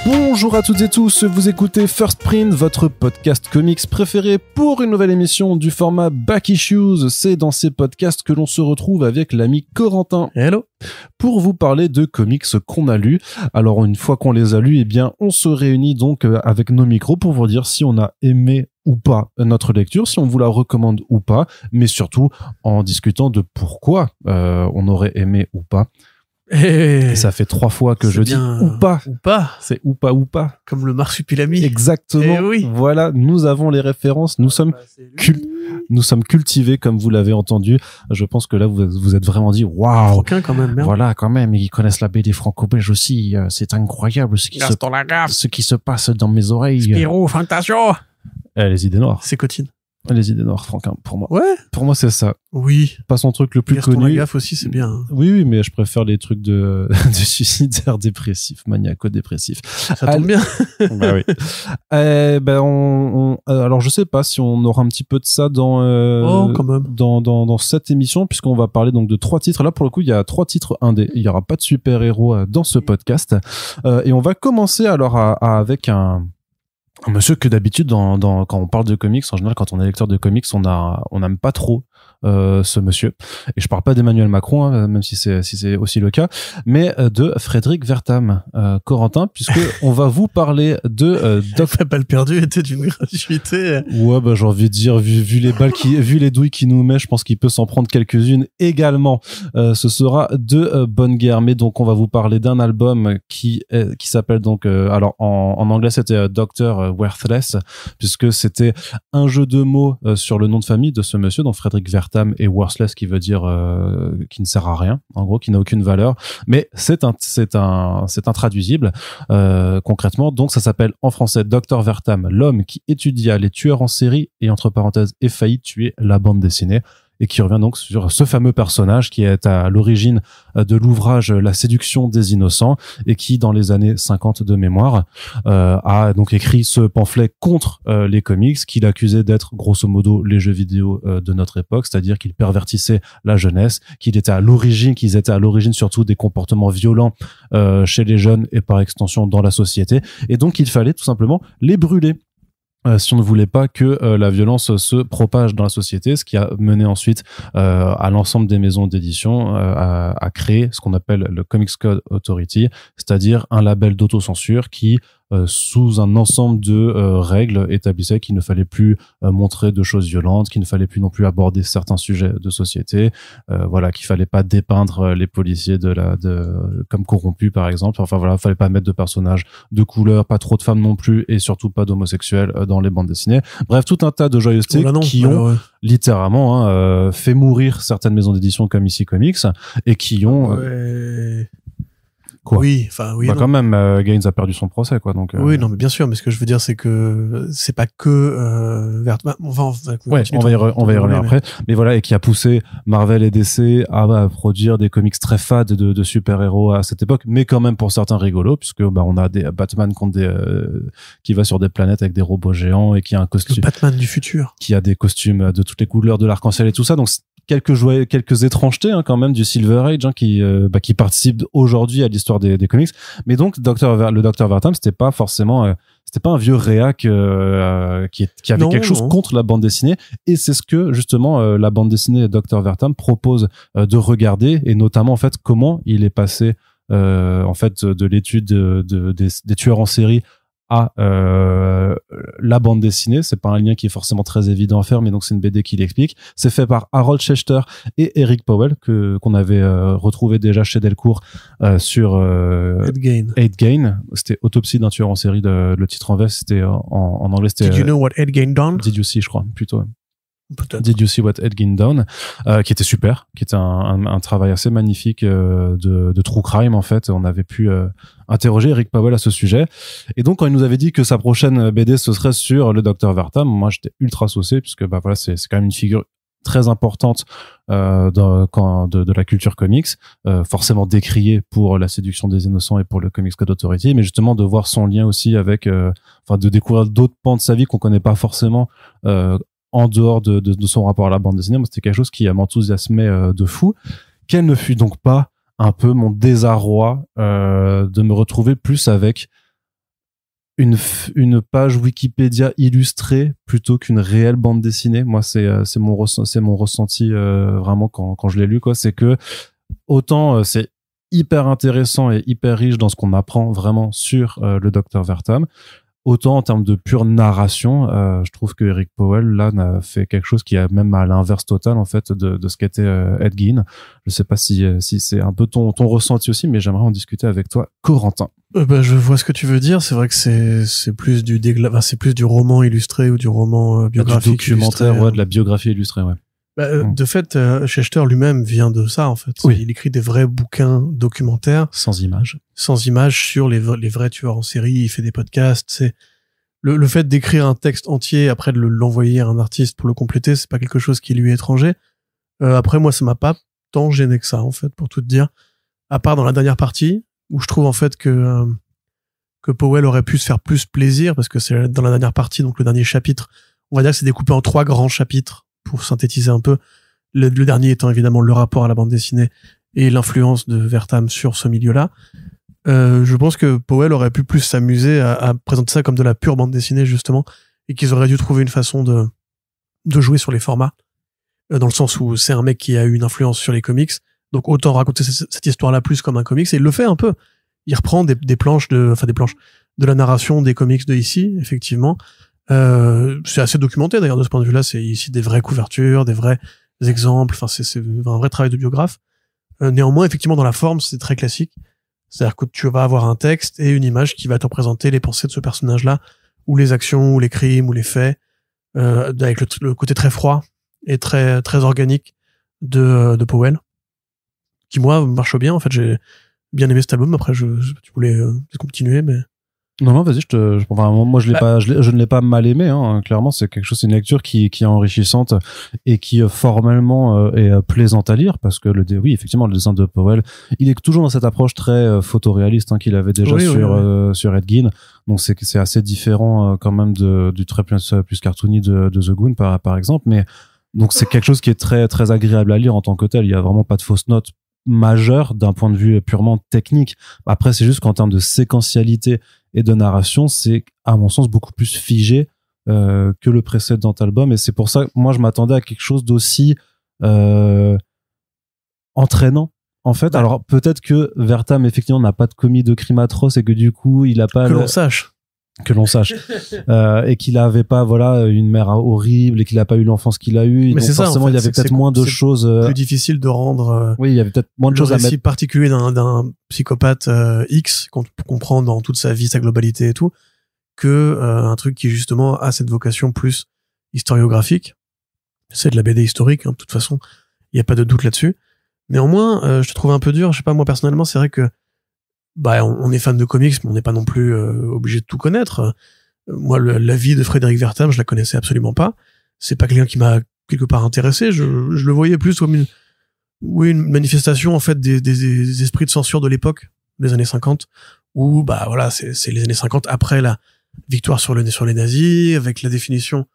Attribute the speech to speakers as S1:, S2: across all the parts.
S1: Bonjour à toutes et tous, vous écoutez First Print, votre podcast comics préféré pour une nouvelle émission du format Back Issues. C'est dans ces podcasts que l'on se retrouve avec l'ami Corentin.
S2: Hello.
S1: Pour vous parler de comics qu'on a lus. Alors une fois qu'on les a lus, eh bien on se réunit donc avec nos micros pour vous dire si on a aimé ou pas notre lecture, si on vous la recommande ou pas, mais surtout en discutant de pourquoi on aurait aimé ou pas. Et ça fait 3 fois que je dis ou pas.
S2: Ou pas.
S1: C'est ou pas.
S2: Comme le marsupilami.
S1: Exactement.
S2: Oui.
S1: Voilà, nous avons les références. Nous sommes cultivés, comme vous l'avez entendu. Je pense que là, vous êtes vraiment dit, waouh.
S2: Franquin quand même, merde.
S1: Voilà, quand même. Ils connaissent la BD franco-belge aussi. C'est incroyable ce qui se passe dans mes oreilles.
S2: Spirou, Fantasio.
S1: Les idées noires.
S2: C'est Cotine.
S1: Les idées noires, Franquin, pour moi.
S2: Ouais.
S1: Pour moi, c'est ça.
S2: Oui.
S1: Pas son truc le plus
S2: Gaston
S1: connu.
S2: Lagaffe aussi, c'est bien.
S1: Oui, mais je préfère les trucs de suicidaires dépressifs, maniaco-dépressifs.
S2: Ça tombe bien.
S1: Bah oui. Alors je sais pas si on aura un petit peu de ça dans
S2: quand même.
S1: dans cette émission, puisqu'on va parler donc de 3 titres. Là pour le coup, il y a 3 titres indés. Il y aura pas de super-héros dans ce podcast. Et on va commencer alors avec un monsieur que d'habitude quand on parle de comics, en général quand on est lecteur de comics, on n'aime pas trop ce monsieur. Et je parle pas d'Emmanuel Macron, hein, même si c'est aussi le cas, mais de Frédéric Wertham, Corentin, puisque on va vous parler de
S2: La balle perdue était d'une gratuité.
S1: Ouais, bah j'ai envie de dire, vu les douilles qu'il nous met, je pense qu'il peut s'en prendre quelques-unes également. Ce sera de Bonne Guerre, mais donc on va vous parler d'un album qui s'appelle donc alors en anglais c'était Dr. Worthless, puisque c'était un jeu de mots sur le nom de famille de ce monsieur, donc Frédéric Wertham, et Worthless qui veut dire qui ne sert à rien, en gros, qui n'a aucune valeur, mais c'est intraduisible concrètement. Donc ça s'appelle en français Dr. Wertham, l'homme qui étudia les tueurs en série et entre parenthèses et faillit tuer la bande dessinée, et qui revient donc sur ce fameux personnage qui est à l'origine de l'ouvrage La séduction des innocents, et qui dans les années 50 de mémoire a donc écrit ce pamphlet contre les comics, qu'il accusait d'être grosso modo les jeux vidéo de notre époque, c'est-à-dire qu'ils pervertissaient la jeunesse, qu'ils étaient à l'origine surtout des comportements violents chez les jeunes et par extension dans la société, et donc il fallait tout simplement les brûler si on ne voulait pas que la violence se propage dans la société, ce qui a mené ensuite à l'ensemble des maisons d'édition à créer ce qu'on appelle le Comics Code Authority, c'est-à-dire un label d'autocensure qui sous un ensemble de règles établissait qu'il ne fallait plus montrer de choses violentes, qu'il ne fallait plus non plus aborder certains sujets de société, voilà, qu'il fallait pas dépeindre les policiers comme corrompus par exemple, enfin voilà, fallait pas mettre de personnages de couleur, pas trop de femmes non plus, et surtout pas d'homosexuels dans les bandes dessinées. Bref, tout un tas de joyeusetés qui ont littéralement fait mourir certaines maisons d'édition comme ici Comics, et qui ont Quoi.
S2: Oui, enfin oui.
S1: Bah quand même, Gaines a perdu son procès, quoi. Donc.
S2: Oui, non, mais bien sûr. Mais ce que je veux dire, c'est que c'est pas que on va y
S1: revenir après. Mais voilà, et qui a poussé Marvel et DC à produire des comics très fades de super-héros à cette époque, mais quand même pour certains rigolos, puisque on a des Batman qui va sur des planètes avec des robots géants et qui a un costume.
S2: Le Batman du futur.
S1: Qui a des costumes de toutes les couleurs de l'arc-en-ciel et tout ça. Donc quelques étrangetés quand même du Silver Age qui participent aujourd'hui à l'histoire des comics, mais donc le Dr. Wertham c'était pas un vieux réac qui avait quelque chose contre la bande dessinée, et c'est ce que justement la bande dessinée Dr. Wertham propose de regarder, et notamment en fait comment il est passé en fait de l'étude des tueurs en série à la bande dessinée. C'est pas un lien qui est forcément très évident à faire, mais donc c'est une BD qui l'explique. C'est fait par Harold Schechter et Eric Powell qu'on avait retrouvé déjà chez Delcourt sur Ed Gein. C'était Autopsie d'un tueur en série, le titre en VF, c'était en anglais c'était
S2: Did you know what Ed Gein done?
S1: Did you see, je crois, plutôt.
S2: Peut-être.
S1: Did You See What Ed Gein Done, qui était super, qui était un travail assez magnifique de true crime en fait. On avait pu interroger Eric Powell à ce sujet, et donc quand il nous avait dit que sa prochaine BD ce serait sur le Dr. Wertham, moi j'étais ultra saucé, puisque voilà, c'est quand même une figure très importante de la culture comics, forcément décriée pour La séduction des innocents et pour le Comics Code Authority, mais justement de voir son lien aussi avec de découvrir d'autres pans de sa vie qu'on connaît pas forcément en dehors de son rapport à la bande dessinée. Moi, c'était quelque chose qui m'enthousiasmait de fou. Quel ne fut donc pas un peu mon désarroi de me retrouver plus avec une page Wikipédia illustrée plutôt qu'une réelle bande dessinée. Moi, c'est mon ressenti vraiment quand je l'ai lu, quoi. C'est que autant c'est hyper intéressant et hyper riche dans ce qu'on apprend vraiment sur le Dr Vertam, autant en termes de pure narration, je trouve que Eric Powell là a fait quelque chose qui est même à l'inverse total en fait de ce qu'était Ed Gein. Je sais pas si c'est un peu ton ressenti aussi, mais j'aimerais en discuter avec toi, Corentin.
S2: Je vois ce que tu veux dire. C'est vrai que c'est plus c'est plus du roman illustré ou du roman biographique,
S1: du documentaire, illustré, de la biographie illustrée, ouais.
S2: De fait, Schechter lui-même vient de ça, en fait.
S1: Oui.
S2: Il écrit des vrais bouquins documentaires.
S1: Sans images
S2: sur les vrais tueurs en série. Il fait des podcasts. C'est le fait d'écrire un texte entier, après de l'envoyer à un artiste pour le compléter, c'est pas quelque chose qui lui est étranger. Après, moi, ça m'a pas tant gêné que ça, en fait, pour tout te dire. À part dans la dernière partie, où je trouve, en fait, que Powell aurait pu se faire plus plaisir, parce que c'est dans la dernière partie, donc le dernier chapitre, on va dire que c'est découpé en 3 grands chapitres, pour synthétiser un peu, le dernier étant évidemment le rapport à la bande dessinée et l'influence de Vertam sur ce milieu-là. Je pense que Powell aurait pu plus s'amuser à présenter ça comme de la pure bande dessinée, justement, et qu'ils auraient dû trouver une façon de jouer sur les formats, dans le sens où c'est un mec qui a eu une influence sur les comics, donc autant raconter cette histoire-là plus comme un comics, et il le fait un peu. Il reprend des planches de la narration des comics de ici, effectivement. C'est assez documenté d'ailleurs de ce point de vue-là. C'est ici des vraies couvertures, des vrais exemples. Enfin, c'est un vrai travail de biographe. Néanmoins, effectivement, dans la forme, c'est très classique. C'est-à-dire que tu vas avoir un texte et une image qui va te représenter les pensées de ce personnage-là, ou les actions, ou les crimes, ou les faits, avec le côté très froid et très très organique de Powell, qui moi marche bien. En fait, j'ai bien aimé cet album. Après, tu voulais continuer, mais
S1: non, vas-y, moi je ne l'ai pas mal aimé, hein. Clairement, c'est une lecture qui est enrichissante et qui formellement est plaisante à lire, parce que oui, effectivement, le dessin de Powell, il est toujours dans cette approche très photoréaliste, hein, qu'il avait déjà sur Ed Gein. Donc c'est assez différent quand même du trait plus cartoony de The Goon par exemple, mais donc c'est quelque chose qui est très très agréable à lire en tant que tel. Il y a vraiment pas de fausses notes majeures d'un point de vue purement technique. Après, c'est juste qu'en termes de séquentialité et de narration, c'est à mon sens beaucoup plus figé que le précédent album, et c'est pour ça que moi je m'attendais à quelque chose d'aussi entraînant en fait. Ouais. Alors peut-être que Vertam effectivement n'a pas de commis de crime atroce et que du coup il a pas que l'on sache et qu'il avait pas une mère horrible et qu'il a pas eu l'enfance qu'il a eu.
S2: Mais
S1: donc forcément, en fait, il y avait peut-être moins de choses
S2: plus difficile de rendre
S1: oui, il y avait peut-être moins de choses à mettre.
S2: Le récit particulier d'un psychopathe X qu'on comprend dans toute sa vie, sa globalité et tout, que un truc qui justement a cette vocation plus historiographique. C'est de la BD historique, hein, de toute façon, il y a pas de doute là-dessus. Néanmoins, je te trouve un peu dur, je sais pas, moi personnellement, c'est vrai que on est fan de comics, mais on n'est pas non plus obligé de tout connaître. Moi, la vie de Frédéric Vertam, je la connaissais absolument pas. C'est pas quelqu'un qui m'a quelque part intéressé. Je le voyais plus comme une manifestation en fait des esprits de censure de l'époque, des années 50, où c'est les années 50 après la victoire sur les nazis, avec la définition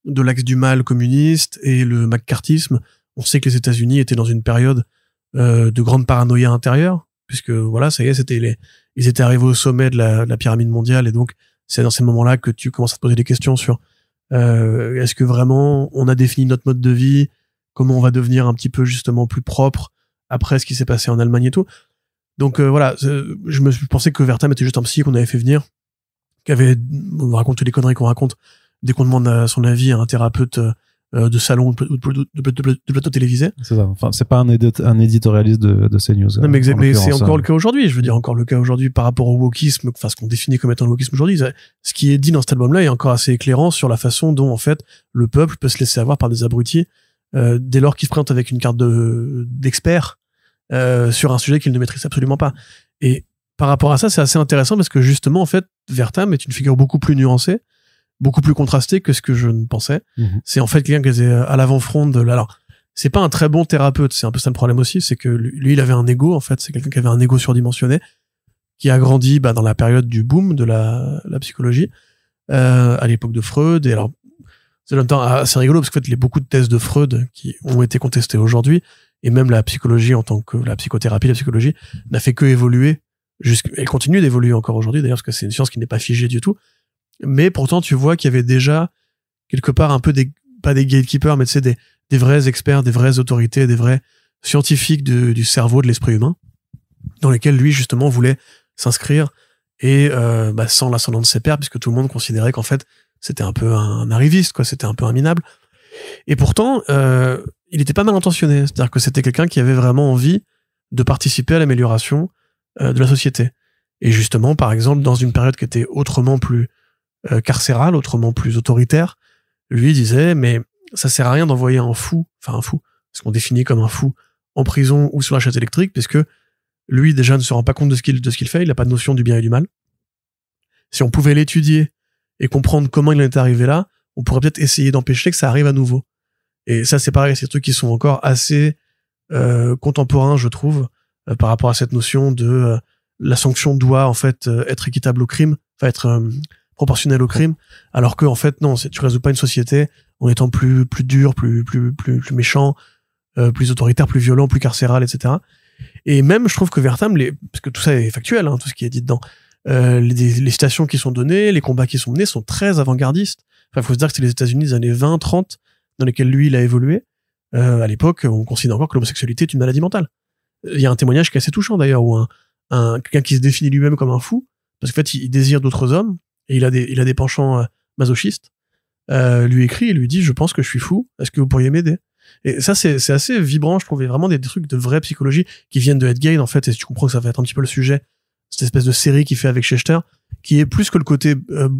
S2: de l'axe du mal communiste et le maccarthisme. On sait que les États-Unis étaient dans une période de grande paranoïa intérieure, puisque ça y est, ils étaient arrivés au sommet de la pyramide mondiale, et donc c'est dans ces moments-là que tu commences à te poser des questions sur est-ce que vraiment on a défini notre mode de vie, comment on va devenir un petit peu justement plus propre après ce qui s'est passé en Allemagne et tout. Donc je me suis pensé que Vertam était juste un psy qu'on avait fait venir, qui avait raconté les conneries qu'on raconte dès qu'on demande son avis à un thérapeute de salon ou de plateau télévisé.
S1: C'est ça. Enfin, c'est pas un éditorialiste de CNews.
S2: Non, mais c'est encore le cas aujourd'hui. Je veux dire, encore le cas aujourd'hui par rapport au wokisme, enfin, ce qu'on définit comme étant le wokisme aujourd'hui. Ce qui est dit dans cet album-là est encore assez éclairant sur la façon dont, en fait, le peuple peut se laisser avoir par des abrutis, dès lors qu'il se présente avec une carte d'expert, sur un sujet qu'il ne maîtrise absolument pas. Et par rapport à ça, c'est assez intéressant parce que justement, en fait, Vertam est une figure beaucoup plus nuancée, beaucoup plus contrasté que ce que je ne pensais. C'est en fait quelqu'un qui était à l'avant-front alors, c'est pas un très bon thérapeute, c'est un peu ça le problème aussi, c'est que lui, il avait un ego, en fait, c'est quelqu'un qui avait un ego surdimensionné, qui a grandi dans la période du boom de la psychologie, à l'époque de Freud, et alors, c'est en même temps assez rigolo, parce qu'en fait, il y a beaucoup de thèses de Freud qui ont été contestées aujourd'hui, et même la psychologie en tant que la psychothérapie, la psychologie, n'a fait que évoluer, elle continue d'évoluer encore aujourd'hui, d'ailleurs, parce que c'est une science qui n'est pas figée du tout. mais pourtant tu vois qu'il y avait déjà quelque part un peu pas des gatekeepers, mais tu sais, des vrais experts, des vraies autorités, des vrais scientifiques du cerveau, de l'esprit humain, dans lesquels lui justement voulait s'inscrire, et sans l'ascendant de ses pairs, puisque tout le monde considérait qu'en fait c'était un peu un arriviste, quoi, c'était un peu un minable. Et pourtant il était pas mal intentionné, c'est-à-dire que c'était quelqu'un qui avait vraiment envie de participer à l'amélioration de la société. Et justement, par exemple, dans une période qui était autrement plus carcérale, autrement plus autoritaire, lui disait, mais ça sert à rien d'envoyer un fou, ce qu'on définit comme un fou, en prison ou sur la chaise électrique, puisque lui déjà ne se rend pas compte de ce qu'il fait, il n'a pas de notion du bien et du mal. Si on pouvait l'étudier et comprendre comment il en est arrivé là, on pourrait peut-être essayer d'empêcher que ça arrive à nouveau. Et ça, c'est pareil, c'est des trucs qui sont encore assez contemporains, je trouve, par rapport à cette notion de la sanction doit en fait être équitable au crime, être proportionnelle au crime, alors que en fait non, tu résous pas une société en étant plus dur, plus méchant, plus autoritaire, plus violent, plus carcéral, etc. Et même, je trouve que Wertham, parce que tout ça est factuel, hein, tout ce qui est dit dedans, les citations qui sont données, les combats qui sont menés sont très avant-gardistes. Enfin, faut se dire que c'est les États-Unis des années 20, 30, dans lesquels lui, il a évolué. À l'époque, on considère encore que l'homosexualité est une maladie mentale. Il y a un témoignage qui est assez touchant, d'ailleurs, où quelqu'un qui se définit lui-même comme un fou, parce qu'en fait, il désire d'autres hommes, et il a des penchants masochistes, lui écrit et lui dit, je pense que je suis fou, est-ce que vous pourriez m'aider? Et ça, c'est assez vibrant, je trouve, et vraiment des trucs de vraie psychologie qui viennent de Ed Gein, en fait, et tu comprends que ça va être un petit peu le sujet, cette espèce de série qu'il fait avec Schechter, qui est plus que le côté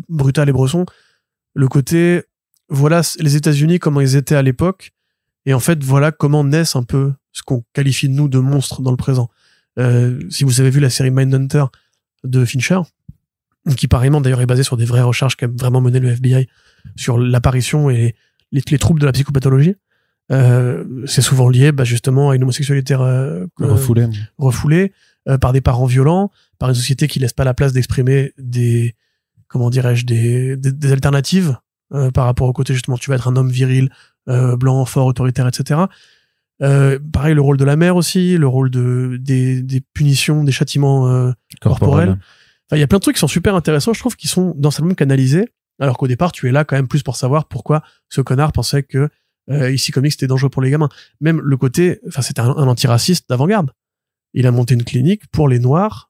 S2: brutal et bresson, le côté, voilà les États-Unis, comment ils étaient à l'époque, et en fait, voilà comment naissent un peu ce qu'on qualifie de nous de monstres dans le présent. Si vous avez vu la série Mindhunter de Fincher, qui pareillement d'ailleurs est basée sur des vraies recherches qu'a vraiment mené le FBI sur l'apparition et les troubles de la psychopathologie, c'est souvent lié justement à une homosexualité refoulée par des parents violents, par une société qui laisse pas la place d'exprimer des alternatives par rapport au côté justement tu vas être un homme viril, blanc, fort, autoritaire, etc. Pareil, le rôle de la mère aussi, le rôle des punitions, des châtiments corporels. Enfin, il y a plein de trucs qui sont super intéressants, je trouve, qui sont dans ce album canalisés, alors qu'au départ, tu es là quand même plus pour savoir pourquoi ce connard pensait que ici Comics c'était dangereux pour les gamins. Même le côté, c'était un antiraciste d'avant-garde. Il a monté une clinique pour les noirs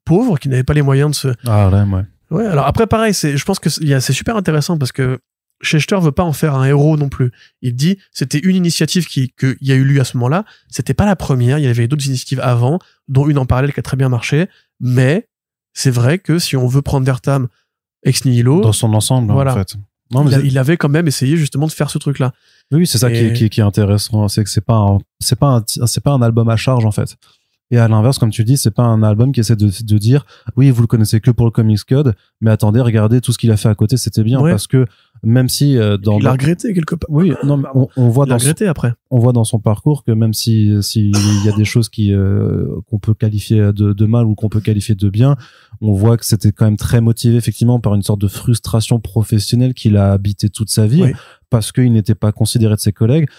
S2: pauvres qui n'avaient pas les moyens de se...
S1: Ah ouais.
S2: Ouais, alors après, pareil, je pense que c'est super intéressant parce que Schechter veut pas en faire un héros non plus. Il dit, c'était une initiative qu'il y a eu lieu à ce moment-là. C'était pas la première. Il y avait d'autres initiatives avant, dont une en parallèle qui a très bien marché. Mais c'est vrai que si on veut prendre Wertham ex nihilo,
S1: dans son ensemble, voilà. En fait.
S2: Non, il avait quand même essayé justement de faire ce truc-là.
S1: Oui, c'est ça qui est intéressant, c'est que c'est pas un album à charge en fait. Et à l'inverse, comme tu dis, c'est pas un album qui essaie de dire oui, vous le connaissez que pour le Comics Code, mais attendez, regardez tout ce qu'il a fait à côté, c'était bien, parce que même si
S2: il a regretté quelque part.
S1: Oui, non, mais on voit on voit dans son parcours que même si il y a des choses qu'on peut qualifier de mal ou qu'on peut qualifier de bien, on voit que c'était quand même très motivé effectivement par une sorte de frustration professionnelle qu'il a habité toute sa vie, parce qu'il n'était pas considéré de ses collègues.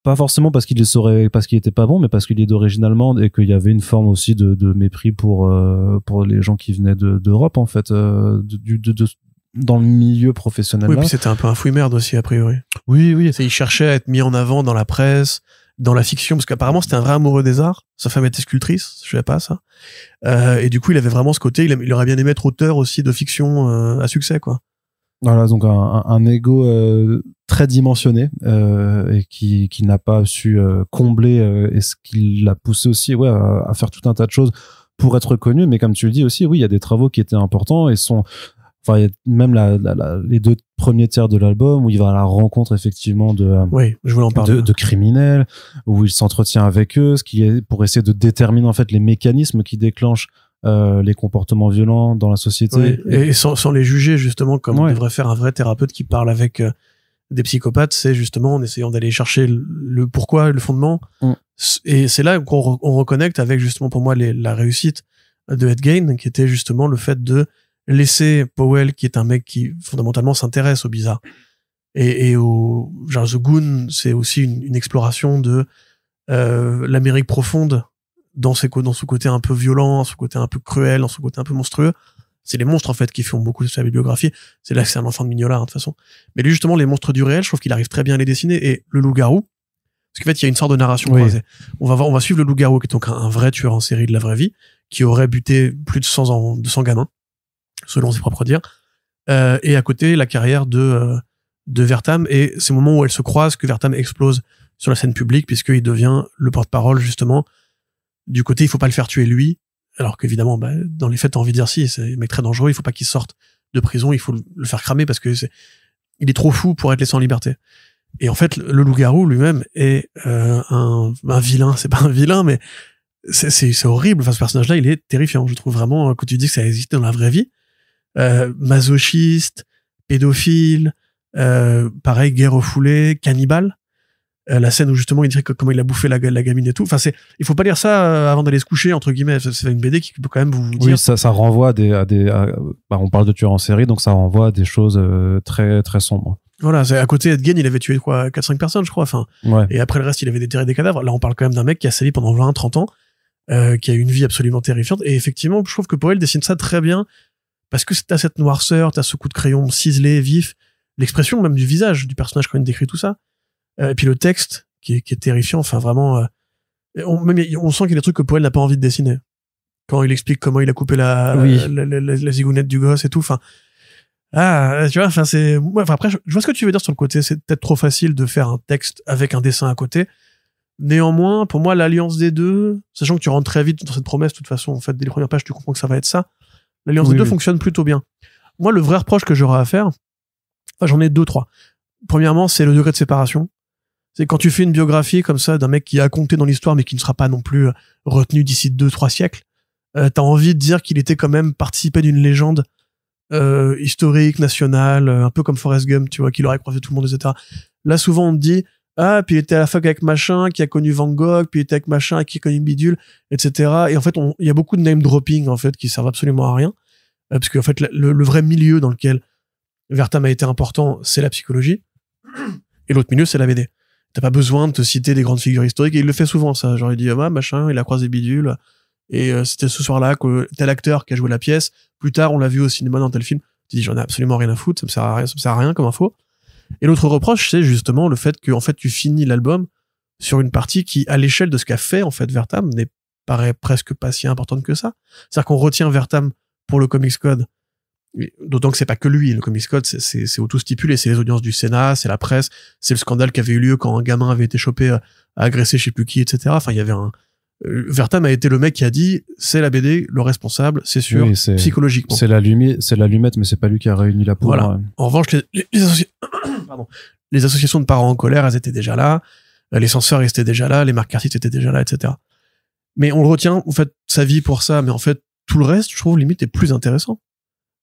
S1: Pas forcément parce qu'il était pas bon, mais parce qu'il est d'origine allemande et qu'il y avait une forme aussi de mépris pour les gens qui venaient d'Europe en fait, dans le milieu professionnel.
S2: Oui, puis c'était un peu un fouille-merde aussi a priori.
S1: Oui.
S2: Il cherchait à être mis en avant dans la presse, dans la fiction, parce qu'apparemment c'était un vrai amoureux des arts. Sa femme était sculptrice, je savais pas ça. Et du coup, il avait vraiment ce côté. Il aurait bien aimé être auteur aussi de fiction à succès, quoi.
S1: Voilà, donc un ego très dimensionné et qui n'a pas su combler et ce qui l'a poussé aussi à faire tout un tas de choses pour être connu. Mais comme tu le dis aussi, oui, il y a des travaux qui étaient importants et il y a même les 2 premiers tiers de l'album où il va à la rencontre effectivement
S2: je voulais en parler.
S1: de criminels, où il s'entretient avec eux, ce qui est pour essayer de déterminer en fait les mécanismes qui déclenchent les comportements violents dans la société.
S2: Et sans les juger justement comme on devrait faire un vrai thérapeute qui parle avec des psychopathes, c'est justement en essayant d'aller chercher le pourquoi, le fondement. Et c'est là qu'on reconnecte avec justement pour moi la réussite de Ed Gein, qui était justement le fait de laisser Powell, qui est un mec qui fondamentalement s'intéresse au bizarre, et au genre The Goon, c'est aussi une exploration de l'Amérique profonde dans ce côté un peu violent, dans ce côté un peu cruel, dans ce côté un peu monstrueux, c'est les monstres en fait qui font beaucoup de sa bibliographie. C'est là que c'est un enfant de Mignola de toute façon. Mais lui justement les monstres du réel, je trouve qu'il arrive très bien à les dessiner, et le loup-garou, parce qu'en fait il y a une sorte de narration croisée. On va suivre le loup-garou qui est donc un vrai tueur en série de la vraie vie, qui aurait buté plus de 100 gamins selon ses propres dires, et à côté la carrière de Vertam, et c'est au moment où elles se croisent que Vertam explose sur la scène publique, puisqu'il devient le porte-parole justement du côté il faut pas le faire tuer lui, alors qu'évidemment dans les faits t'as envie de dire si c'est un mec très dangereux, il faut pas qu'il sorte de prison, il faut le faire cramer parce que il est trop fou pour être laissé en liberté. Et en fait le loup-garou lui-même est un vilain, c'est pas un vilain mais c'est horrible. Enfin, ce personnage-là il est terrifiant, je trouve vraiment, quand tu dis que ça existe dans la vraie vie, masochiste, pédophile, pareil, guerre refoulée, cannibale. La scène où justement il dit comment il a bouffé la gamine et tout. Enfin, il faut pas lire ça avant d'aller se coucher, entre guillemets. C'est une BD qui peut quand même vous dire.
S1: Oui, ça renvoie on parle de tueur en série, donc ça renvoie à des choses très, très sombres.
S2: Voilà, c'est à côté Edgen, il avait tué quoi, 4-5 personnes, je crois. Enfin,
S1: ouais.
S2: Et après le reste, il avait déterré des cadavres. Là, on parle quand même d'un mec qui a sévi pendant 20-30 ans, qui a eu une vie absolument terrifiante. Et effectivement, je trouve que Poel dessine ça très bien, parce que t'as cette noirceur, t'as ce coup de crayon ciselé, vif, l'expression même du visage du personnage quand il décrit tout ça. Et puis le texte qui est terrifiant, enfin vraiment on sent qu'il y a des trucs que Poel n'a pas envie de dessiner quand il explique comment il a coupé la zigounette du gosse et tout. Enfin tu vois, enfin après je vois ce que tu veux dire sur le côté, c'est peut-être trop facile de faire un texte avec un dessin à côté. Néanmoins, pour moi, l'alliance des deux, sachant que tu rentres très vite dans cette promesse, de toute façon, en fait, dès les premières pages, tu comprends que ça va être ça. L'alliance des deux fonctionne plutôt bien. Moi, le vrai reproche que j'aurais à faire, j'en ai 2-3. Premièrement, c'est le degré de séparation. C'est quand tu fais une biographie comme ça d'un mec qui a compté dans l'histoire mais qui ne sera pas non plus retenu d'ici 2-3 siècles, t'as envie de dire qu'il était quand même participé d'une légende historique, nationale, un peu comme Forrest Gump, tu vois, qu'il aurait croisé tout le monde, etc. Là, souvent, on te dit puis il était à la fac avec machin, qui a connu Van Gogh, puis il était avec machin, qui a connu Bidule, etc. Et en fait, il y a beaucoup de name dropping, en fait, qui servent absolument à rien. Parce qu'en fait, le vrai milieu dans lequel Vertam a été important, c'est la psychologie. Et l'autre milieu, c'est la BD. T'as pas besoin de te citer des grandes figures historiques, et il le fait souvent, ça. Genre, il dit, machin, il a croisé Bidule, et c'était ce soir-là que tel acteur qui a joué la pièce, plus tard, on l'a vu au cinéma dans tel film. Tu dis, j'en ai absolument rien à foutre, ça me sert à rien comme info. Et l'autre reproche, c'est justement le fait que, en fait, tu finis l'album sur une partie qui, à l'échelle de ce qu'a fait, en fait, Vertam, paraît presque pas si importante que ça. C'est-à-dire qu'on retient Vertam pour le Comics Code, d'autant que c'est pas que lui, le Comics Code, c'est auto-stipulé, c'est les audiences du Sénat, c'est la presse, c'est le scandale qui avait eu lieu quand un gamin avait été chopé à agresser je sais plus qui, etc. Enfin, il y avait Vertam a été le mec qui a dit, c'est la BD, le responsable, c'est sûr, psychologiquement.
S1: C'est l'allumette, mais c'est pas lui qui a réuni la poudre.
S2: Voilà. En revanche, les associations de parents en colère, elles étaient déjà là, les censeurs étaient déjà là, les marquartistes étaient déjà là, etc. Mais on le retient, en fait, sa vie pour ça, mais en fait, tout le reste, je trouve, limite, est plus intéressant.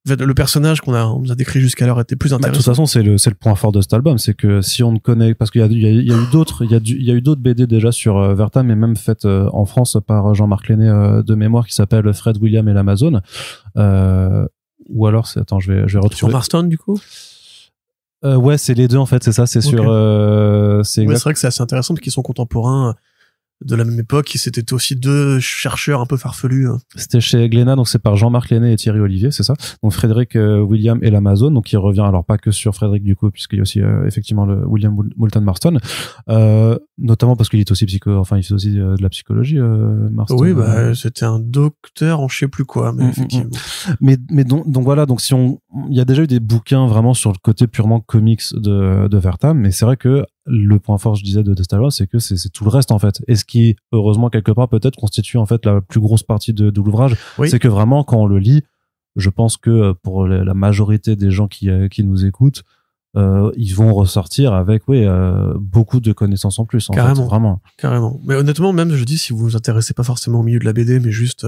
S2: En fait, le personnage on nous a décrit jusqu'à l'heure était plus intéressant.
S1: De toute façon, c'est le point fort de cet album, c'est que si on ne connaît, parce qu'il y a eu d'autres BD déjà sur Vertam, et même faites en France par Jean-Marc Lenné de mémoire, qui s'appelle Fred William et l'Amazone. Ou alors, je vais retrouver.
S2: Sur Marston, du coup?
S1: Ouais, c'est les deux, en fait, c'est ça, c'est
S2: okay. C'est vrai que c'est assez intéressant parce qu'ils sont contemporains de la même époque, c'était aussi deux chercheurs un peu farfelus.
S1: C'était chez Glénat, donc c'est par Jean-Marc Lenné et Thierry Olivier, c'est ça. Donc Frédéric William et l'Amazone, donc il revient alors pas que sur Frédéric du coup, puisqu'il y a aussi effectivement le William Moulton Marston, notamment parce qu'il est aussi il fait aussi de la psychologie, Marston.
S2: Oui, c'était un docteur en je sais plus quoi, mais effectivement.
S1: Mais donc voilà, donc il y a déjà eu des bouquins vraiment sur le côté purement comics de Vertam, mais c'est vrai que le point fort, je disais, de cet album, c'est que c'est tout le reste, en fait. Et ce qui, heureusement, quelque part, peut-être constitue, en fait, la plus grosse partie de l'ouvrage. Oui. C'est que vraiment, quand on le lit, je pense que pour la majorité des gens qui nous écoutent, ils vont ressortir avec, beaucoup de connaissances en plus, en
S2: Carrément.
S1: fait. Vraiment.
S2: Carrément. Mais honnêtement, même, je dis, si vous vous intéressez pas forcément au milieu de la BD, mais juste,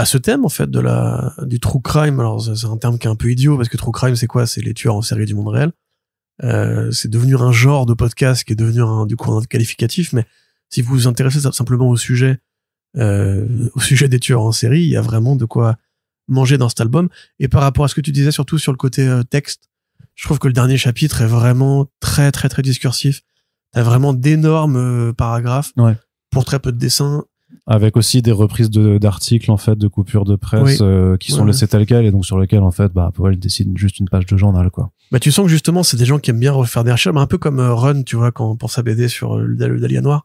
S2: ce thème, en fait, du true crime. Alors, c'est un terme qui est un peu idiot, parce que true crime, c'est quoi? C'est les tueurs en série du monde réel. C'est devenu un genre de podcast qui est devenu un qualificatif, mais si vous vous intéressez simplement au sujet des tueurs en série, il y a vraiment de quoi manger dans cet album. Et par rapport à ce que tu disais, surtout sur le côté texte, je trouve que le dernier chapitre est vraiment très très très discursif. T'as vraiment d'énormes paragraphes pour très peu de dessins.
S1: Avec aussi des reprises d'articles, en fait, de coupures de presse, qui sont laissées telles quelles, et donc sur lesquelles, en fait, Powell dessine juste une page de journal, quoi.
S2: Tu sens que justement, c'est des gens qui aiment bien refaire des recherches, un peu comme Run, tu vois, pour sa BD sur le Dahlia Noir.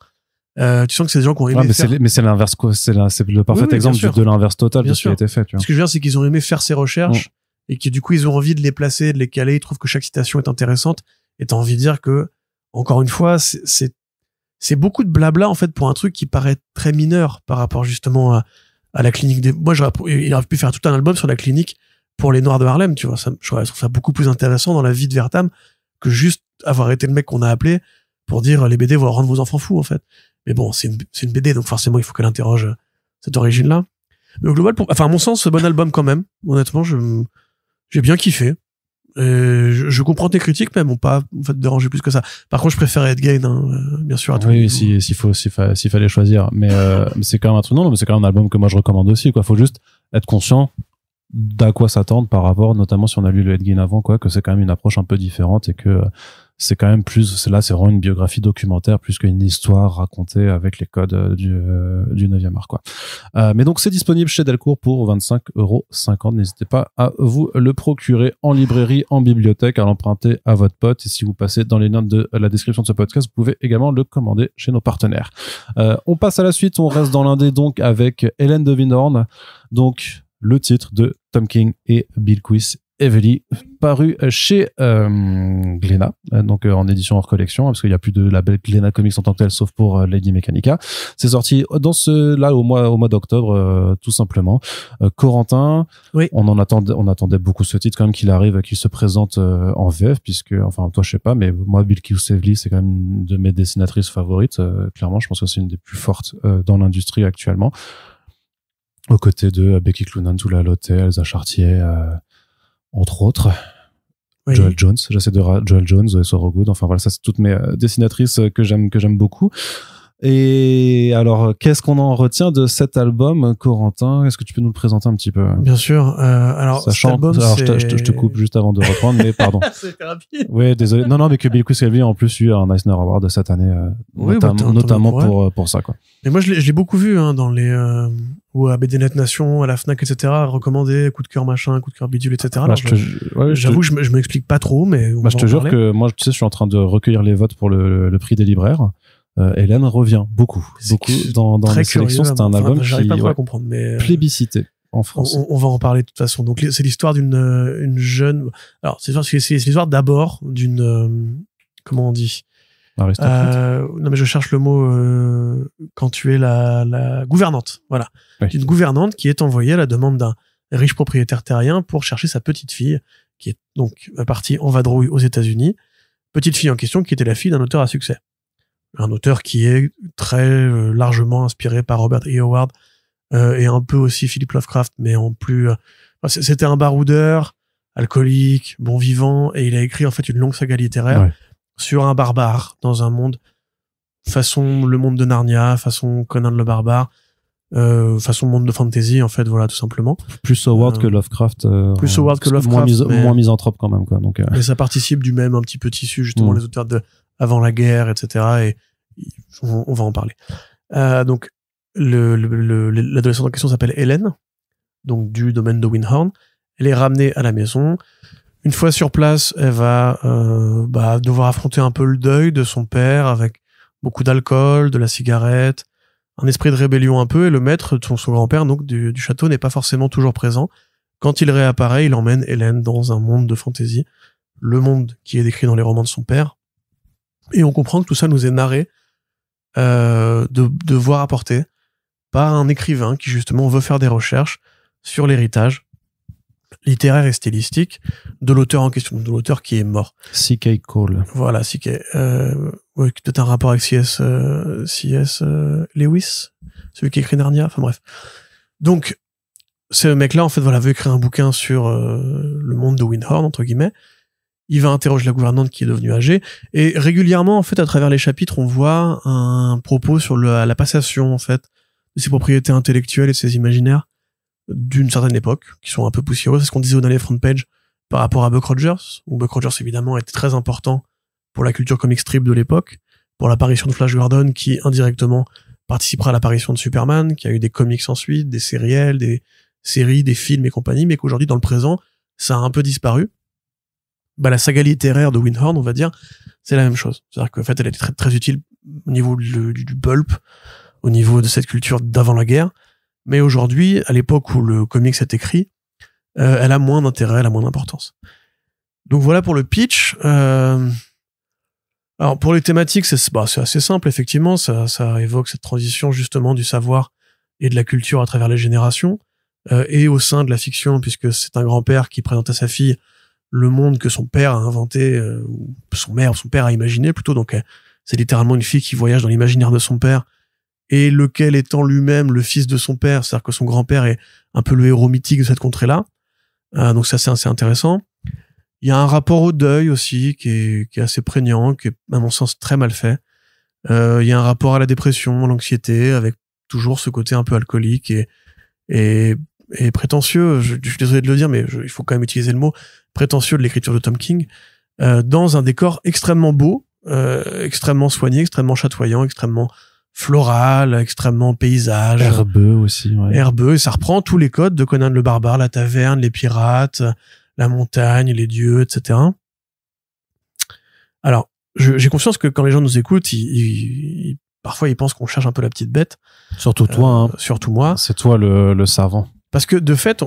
S2: Tu sens que c'est des gens qui ont aimé
S1: mais c'est l'inverse, quoi. C'est le parfait exemple de l'inverse total de ce qui a été fait, tu vois.
S2: Ce que je veux dire, c'est qu'ils ont aimé faire ces recherches, et que du coup, ils ont envie de les placer, de les caler, ils trouvent que chaque citation est intéressante, et t'as envie de dire que, encore une fois, c'est beaucoup de blabla, en fait, pour un truc qui paraît très mineur par rapport, justement, à la clinique moi, il aurait pu faire tout un album sur la clinique pour les Noirs de Harlem, tu vois. Je trouve ça beaucoup plus intéressant dans la vie de Vertam que juste avoir été le mec qu'on a appelé pour dire les BD vont rendre vos enfants fous, en fait. Mais bon, c'est une BD, donc forcément, il faut qu'elle interroge cette origine-là. Mais au global, à mon sens, ce bon album quand même. Honnêtement, j'ai bien kiffé. Je comprends tes critiques, mais elles m'ont pas en fait dérangé plus que ça. Par contre, je préfère Ed Gein, bien sûr. À
S1: oui, s'il fallait choisir. Mais c'est quand même un truc, non, mais c'est quand même un album que moi je recommande aussi, quoi. Faut juste être conscient d'à quoi s'attendre par rapport, notamment si on a lu le Ed Gein avant, quoi, que c'est quand même une approche un peu différente et que c'est quand même c'est vraiment une biographie documentaire plus qu'une histoire racontée avec les codes du 9e art, quoi. Mais donc c'est disponible chez Delcourt pour 25,50 €. N'hésitez pas à vous le procurer en librairie, en bibliothèque, à l'emprunter à votre pote. Et si vous passez dans les notes de la description de ce podcast, vous pouvez également le commander chez nos partenaires. On passe à la suite, on reste dans l'indé donc avec Hélène de Winhorn. Donc le titre de Tom King et Bill Quist, Heavily, paru chez Glénat, donc en édition hors collection, parce qu'il n'y a plus de label Glénat Comics en tant que tel, sauf pour Lady Mechanica. C'est sorti au mois d'octobre, tout simplement. Corentin,
S2: oui.
S1: on attendait beaucoup ce titre quand même qu'il arrive, qu'il se présente en VF, puisque, enfin toi je sais pas, mais moi Bill Quist Heavily, c'est quand même une de mes dessinatrices favorites. Clairement, je pense que c'est une des plus fortes dans l'industrie actuellement, aux côtés de Becky Cloonan, Tula Lotte, Elsa Chartier, entre autres. Oui. Joel Jones, Joel Jones, Soro Good, enfin voilà, ça c'est toutes mes dessinatrices que j'aime beaucoup. Et alors, qu'est-ce qu'on en retient de cet album, Corentin? Est-ce que tu peux nous le présenter un petit peu?
S2: Bien sûr. Alors,
S1: sachant,
S2: cet album,
S1: je te coupe juste avant de reprendre, mais pardon.
S2: C'était rapide.
S1: Oui, désolé. Non, mais que Bill Quist a en plus eu un Eisner Award de cette année, notamment pour ça, quoi.
S2: Mais moi, je l'ai beaucoup vu, dans les, ou à BDNet Nation, à la Fnac, etc., recommandé, coup de cœur machin, coup de cœur bidule, etc. J'avoue, je m'explique pas trop, mais
S1: je te jure que moi, tu sais, je suis en train de recueillir les votes pour le prix des libraires. Hélène revient beaucoup dans les sélections. C'est un album qui
S2: pas à comprendre, mais
S1: plébiscité en France.
S2: On va en parler de toute façon. Donc c'est l'histoire d'une jeune. Alors c'est l'histoire d'abord d'une comment on dit. Non mais je cherche le mot quand tu es la gouvernante. Voilà, oui. D'une gouvernante qui est envoyée à la demande d'un riche propriétaire terrien pour chercher sa petite fille qui est donc partie en vadrouille aux États-Unis. Petite fille en question qui était la fille d'un auteur à succès. Un auteur qui est très largement inspiré par Robert E. Howard et un peu aussi Philip Lovecraft, mais en plus c'était un baroudeur, alcoolique, bon vivant, et il a écrit en fait une longue saga littéraire sur un barbare dans un monde façon le monde de Narnia, façon Conan le barbare, façon monde de fantasy en fait, voilà, tout simplement.
S1: Plus Howard que Lovecraft. Moins misanthrope quand même, quoi. Donc.
S2: Mais ça participe du même un petit peu tissu justement les auteurs de avant la guerre, etc. Et on va en parler. Donc, l'adolescente en question s'appelle Hélène, donc du domaine de Winhorn. Elle est ramenée à la maison. Une fois sur place, elle va devoir affronter un peu le deuil de son père avec beaucoup d'alcool, de la cigarette, un esprit de rébellion un peu. Et le maître, son grand-père, donc du château, n'est pas forcément toujours présent. Quand il réapparaît, il emmène Hélène dans un monde de fantasy, le monde qui est décrit dans les romans de son père. Et on comprend que tout ça nous est narré de voix apportée par un écrivain qui justement veut faire des recherches sur l'héritage littéraire et stylistique de l'auteur en question, de l'auteur qui est mort.
S1: C.K. Cole.
S2: Voilà, C.K. Peut-être un rapport avec C.S. Lewis, celui qui écrit Narnia, enfin bref. Donc, ce mec-là, en fait, veut écrire un bouquin sur le monde de Winhorn, entre guillemets. Il va interroger la gouvernante qui est devenue âgée, et régulièrement, en fait, à travers les chapitres, on voit un propos sur la passation, en fait, de ses propriétés intellectuelles et de ses imaginaires d'une certaine époque, qui sont un peu poussiéreux. C'est ce qu'on disait dans les front page par rapport à Buck Rogers, où Buck Rogers, évidemment, était très important pour la culture comic strip de l'époque, pour l'apparition de Flash Gordon, qui, indirectement, participera à l'apparition de Superman, qui a eu des comics ensuite, des sériels, des séries, des films et compagnie, mais qu'aujourd'hui, dans le présent, ça a un peu disparu. Bah, la saga littéraire de Winhorn, on va dire, c'est la même chose. C'est-à-dire qu'en fait, elle était très, très utile au niveau du pulp, au niveau de cette culture d'avant la guerre. Mais aujourd'hui, à l'époque où le comics est écrit, elle a moins d'intérêt, elle a moins d'importance. Donc voilà pour le pitch. Alors pour les thématiques, c'est assez simple, effectivement. Ça évoque cette transition justement du savoir et de la culture à travers les générations, et au sein de la fiction, puisque c'est un grand-père qui présente à sa fille le monde que son père a inventé, ou son père a imaginé plutôt. Donc c'est littéralement une fille qui voyage dans l'imaginaire de son père, et lequel étant lui-même le fils de son père, c'est-à-dire que son grand-père est un peu le héros mythique de cette contrée-là. Donc ça, c'est assez intéressant. Il y a un rapport au deuil aussi qui est assez prégnant, qui est à mon sens très mal fait. Il y a un rapport à la dépression, à l'anxiété, avec toujours ce côté un peu alcoolique et prétentieux. Je suis désolé de le dire, mais il faut quand même utiliser le mot prétentieux de l'écriture de Tom King, dans un décor extrêmement beau, extrêmement soigné, extrêmement chatoyant, extrêmement floral, extrêmement paysage.
S1: Herbeux aussi, ouais.
S2: Herbeux, et ça reprend tous les codes de Conan le Barbare, la taverne, les pirates, la montagne, les dieux, etc. Alors, j'ai conscience que quand les gens nous écoutent, parfois ils pensent qu'on cherche un peu la petite bête.
S1: Surtout toi, hein.
S2: Surtout moi.
S1: C'est toi le savant.
S2: Parce que de fait,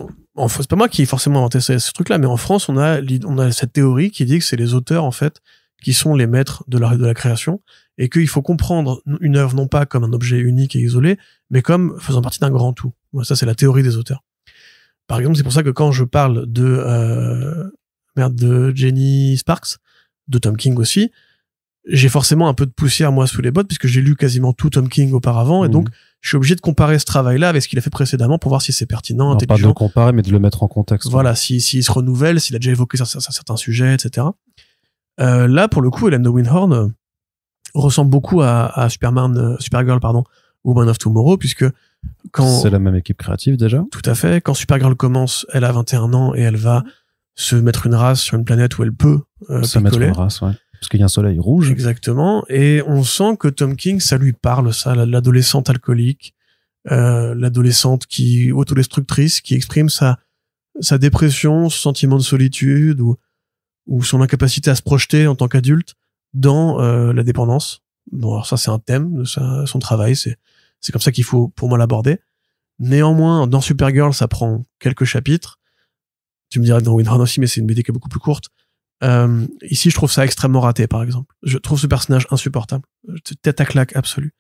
S2: c'est pas moi qui ai forcément inventé ce truc-là, mais en France, on a cette théorie qui dit que c'est les auteurs, en fait, qui sont les maîtres de la création, et qu'il faut comprendre une œuvre non pas comme un objet unique et isolé, mais comme faisant partie d'un grand tout. Ça, c'est la théorie des auteurs. Par exemple, c'est pour ça que quand je parle de Jenny Sparks, de Tom King aussi, j'ai forcément un peu de poussière, moi, sous les bottes, puisque j'ai lu quasiment tout Tom King auparavant, et donc, je suis obligé de comparer ce travail-là avec ce qu'il a fait précédemment pour voir si c'est pertinent,
S1: non,
S2: intelligent.
S1: Pas de le comparer, mais de le mettre en contexte.
S2: Voilà, s'il se renouvelle, s'il a déjà évoqué certains sujets, etc. Là, pour le coup, Hélène de Winhorn ressemble beaucoup à Supergirl, Woman of Tomorrow, puisque
S1: c'est la même équipe créative déjà.
S2: Tout à fait. Quand Supergirl commence, elle a 21 ans et elle va se mettre une race sur une planète où elle peut
S1: se mettre une race, ouais. Parce qu'il y a un soleil rouge.
S2: Exactement. Et on sent que Tom King, ça lui parle, ça, l'adolescente alcoolique, l'adolescente autodestructrice, qui exprime sa dépression, son sentiment de solitude ou son incapacité à se projeter en tant qu'adulte dans la dépendance. Bon, alors ça, c'est un thème de son travail. C'est comme ça qu'il faut, pour moi, l'aborder. Néanmoins, dans Supergirl, ça prend quelques chapitres. Tu me dirais dans Winhorn aussi, mais c'est une BD qui est beaucoup plus courte. Ici, je trouve ça extrêmement raté, par exemple. Je trouve ce personnage insupportable. Tête à claque absolue.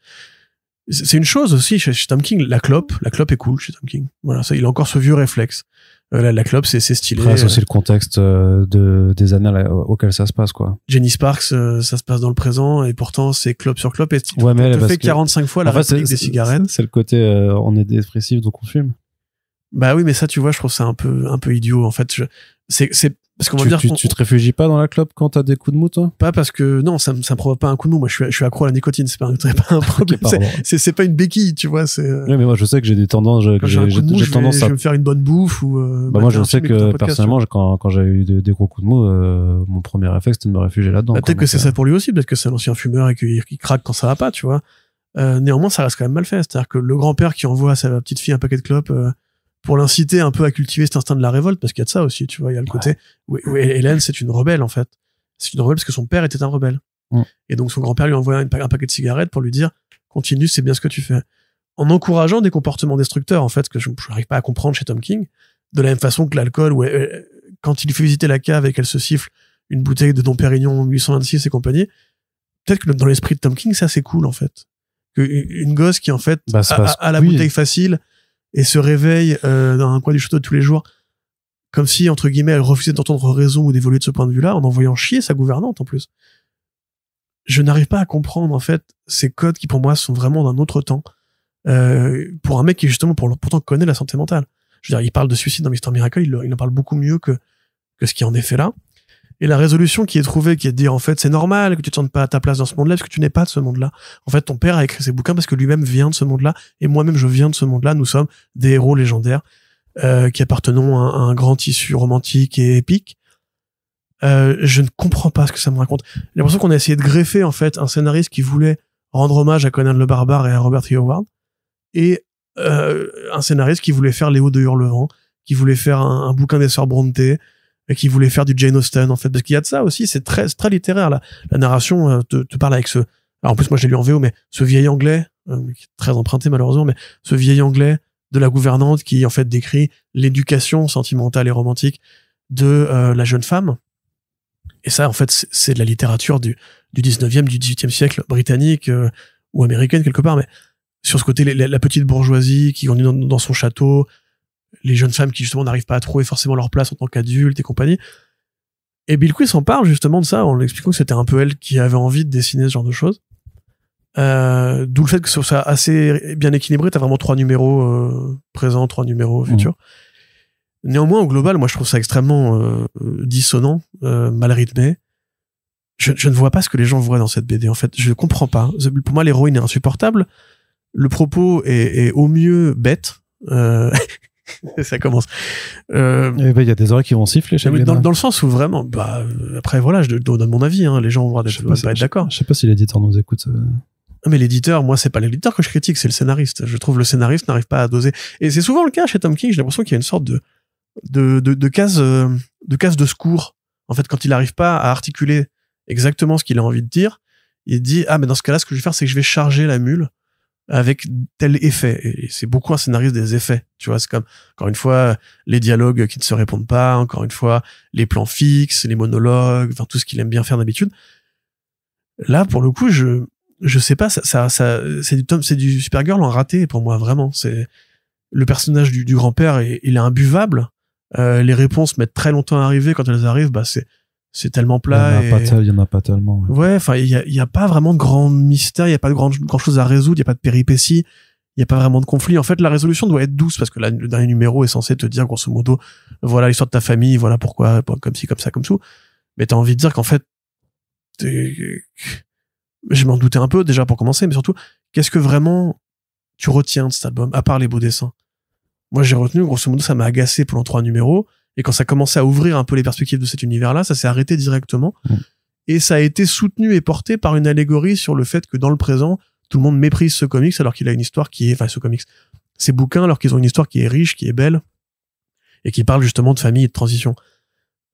S2: C'est une chose aussi chez Tom King, la clope est cool chez Tom King. Voilà, ça, il a encore ce vieux réflexe. La clope, c'est stylé.
S1: Après, c'est aussi le contexte des années auxquelles ça se passe, quoi.
S2: Jenny Sparks, ça se passe dans le présent, et pourtant, c'est clope sur clope, et
S1: ouais, mais
S2: elle te fait 45 fois la réplique des cigarettes.
S1: C'est le côté, on est dépressif, donc on fume.
S2: Bah oui, mais ça, tu vois, je trouve ça un peu idiot, en fait. C'est parce qu'on va dire
S1: tu te réfugies pas dans la clope quand t'as des coups de mou, toi?
S2: Pas parce que non, ça me provoque pas un coup de mou. Moi, je suis accro à la nicotine. C'est pas un problème. Okay, c'est pas une béquille, tu vois.
S1: Oui, mais moi, je sais que j'ai des tendances. J'ai tendance à.
S2: Je vais me faire une bonne bouffe ou.
S1: Moi, je sais que personnellement, quand j'ai eu des gros coups de mou, mon premier réflexe, c'était de me réfugier là-dedans.
S2: Peut-être que c'est ça pour lui aussi. Peut-être que c'est un ancien fumeur et qu'il craque quand ça va pas, tu vois. Néanmoins, ça reste quand même mal fait. C'est-à-dire que le grand-père qui envoie à sa petite fille un paquet de clopes. Pour l'inciter un peu à cultiver cet instinct de la révolte, parce qu'il y a de ça aussi, tu vois, il y a le côté où Hélène, c'est une rebelle, en fait. C'est une rebelle parce que son père était un rebelle. Et donc son grand-père lui envoie un paquet de cigarettes pour lui dire, continue, c'est bien ce que tu fais. En encourageant des comportements destructeurs, en fait, que je n'arrive pas à comprendre chez Tom King, de la même façon que l'alcool, où quand il lui fait visiter la cave et qu'elle se siffle une bouteille de Dom Pérignon 826 et compagnie, peut-être que dans l'esprit de Tom King, ça c'est cool, en fait. Une gosse qui, en fait, a la bouteille facile, et se réveille dans un coin du château de tous les jours, comme si, entre guillemets, elle refusait d'entendre raison ou d'évoluer de ce point de vue-là, en envoyant chier sa gouvernante, en plus. Je n'arrive pas à comprendre, en fait, ces codes qui, pour moi, sont vraiment d'un autre temps, pour un mec qui, justement, pourtant connaît la santé mentale. Je veux dire, il parle de suicide dans Mr. Miracle, il en parle beaucoup mieux que ce qui en est fait là. Et la résolution qui est trouvée, qui est de dire, en fait, c'est normal que tu te sentes pas à ta place dans ce monde-là, parce que tu n'es pas de ce monde-là. En fait, ton père a écrit ses bouquins parce que lui-même vient de ce monde-là, et moi-même, je viens de ce monde-là. Nous sommes des héros légendaires, qui appartenons à un grand tissu romantique et épique. Je ne comprends pas ce que ça me raconte. J'ai l'impression qu'on a essayé de greffer, en fait, un scénariste qui voulait rendre hommage à Conan le Barbare et à Robert E. Howard, et un scénariste qui voulait faire Léo de Hurlevent, qui voulait faire un bouquin des sœurs Brontë, et qui voulait faire du Jane Austen, en fait, parce qu'il y a de ça aussi, c'est très littéraire, la narration te parle avec ce... Alors en plus, moi, je l'ai lu en VO, mais ce vieil anglais, qui est très emprunté malheureusement, mais ce vieil anglais de la gouvernante qui, en fait, décrit l'éducation sentimentale et romantique de la jeune femme. Et ça, en fait, c'est de la littérature du 19e, du 18e siècle britannique ou américaine quelque part, mais sur ce côté, la petite bourgeoisie qui grandit dans son château, les jeunes femmes qui justement n'arrivent pas à trouver forcément leur place en tant qu'adultes et compagnie. Et Bill Quist en parle justement de ça en expliquant que c'était un peu elle qui avait envie de dessiner ce genre de choses. D'où le fait que ce soit assez bien équilibré. T'as vraiment 3 numéros présents, 3 numéros futurs. Néanmoins, au global, moi je trouve ça extrêmement dissonant, mal rythmé. Je ne vois pas ce que les gens voient dans cette BD. En fait, je comprends pas. Pour moi, l'héroïne est insupportable. Le propos est au mieux bête. Ça commence.
S1: Il y a des oreilles qui vont siffler chez
S2: dans le sens où vraiment, après voilà, je donne mon avis. Hein, les gens vont pas être d'accord.
S1: Je sais pas si l'éditeur nous écoute.
S2: Mais l'éditeur, moi, c'est pas l'éditeur que je critique, c'est le scénariste. Je trouve le scénariste n'arrive pas à doser. Et c'est souvent le cas chez Tom King. J'ai l'impression qu'il y a une sorte de case de secours. En fait, quand il n'arrive pas à articuler exactement ce qu'il a envie de dire, il dit mais dans ce cas-là, ce que je vais faire, c'est que je vais charger la mule avec tel effet. Et c'est beaucoup un scénariste des effets. Tu vois, c'est comme, encore une fois, les dialogues qui ne se répondent pas, encore une fois, les plans fixes, les monologues, enfin, tout ce qu'il aime bien faire d'habitude. Là, pour le coup, je sais pas, c'est du Supergirl en raté, pour moi, vraiment. C'est, le personnage du grand-père, il est imbuvable. Les réponses mettent très longtemps à arriver. Quand elles arrivent, c'est tellement plat.
S1: Il y en a pas tellement.
S2: Ouais, enfin, il y a pas vraiment de grand mystère, il y a pas de grand chose à résoudre, il y a pas de péripéties, il y a pas vraiment de conflit. En fait, la résolution doit être douce parce que le dernier numéro est censé te dire, grosso modo, voilà l'histoire de ta famille, voilà pourquoi, comme ci, comme ça, comme tout. Mais t'as envie de dire qu'en fait, je m'en doutais un peu, déjà, pour commencer, mais surtout, qu'est-ce que vraiment tu retiens de cet album, à part les beaux dessins? Moi, j'ai retenu, grosso modo, ça m'a agacé pendant 3 numéros. Et quand ça commençait à ouvrir un peu les perspectives de cet univers-là, ça s'est arrêté directement. Et ça a été soutenu et porté par une allégorie sur le fait que dans le présent, tout le monde méprise ce comics alors qu'il a une histoire qui est, enfin, ces bouquins, alors qu'ils ont une histoire qui est riche, qui est belle, et qui parle justement de famille et de transition.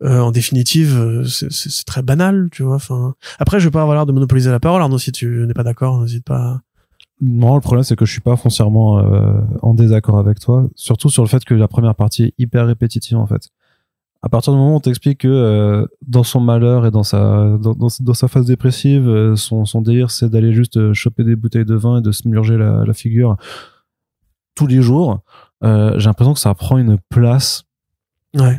S2: En définitive, c'est très banal, tu vois. Enfin, après, je vais pas avoir l'air de monopoliser la parole. Arnaud, si tu n'es pas d'accord, n'hésite pas.
S1: Non, le problème, c'est que je suis pas foncièrement en désaccord avec toi, surtout sur le fait que la première partie est hyper répétitive, en fait. À partir du moment où on t'explique que dans son malheur et dans sa phase dépressive, son délire, c'est d'aller juste choper des bouteilles de vin et de se murger la figure tous les jours, j'ai l'impression que ça prend une place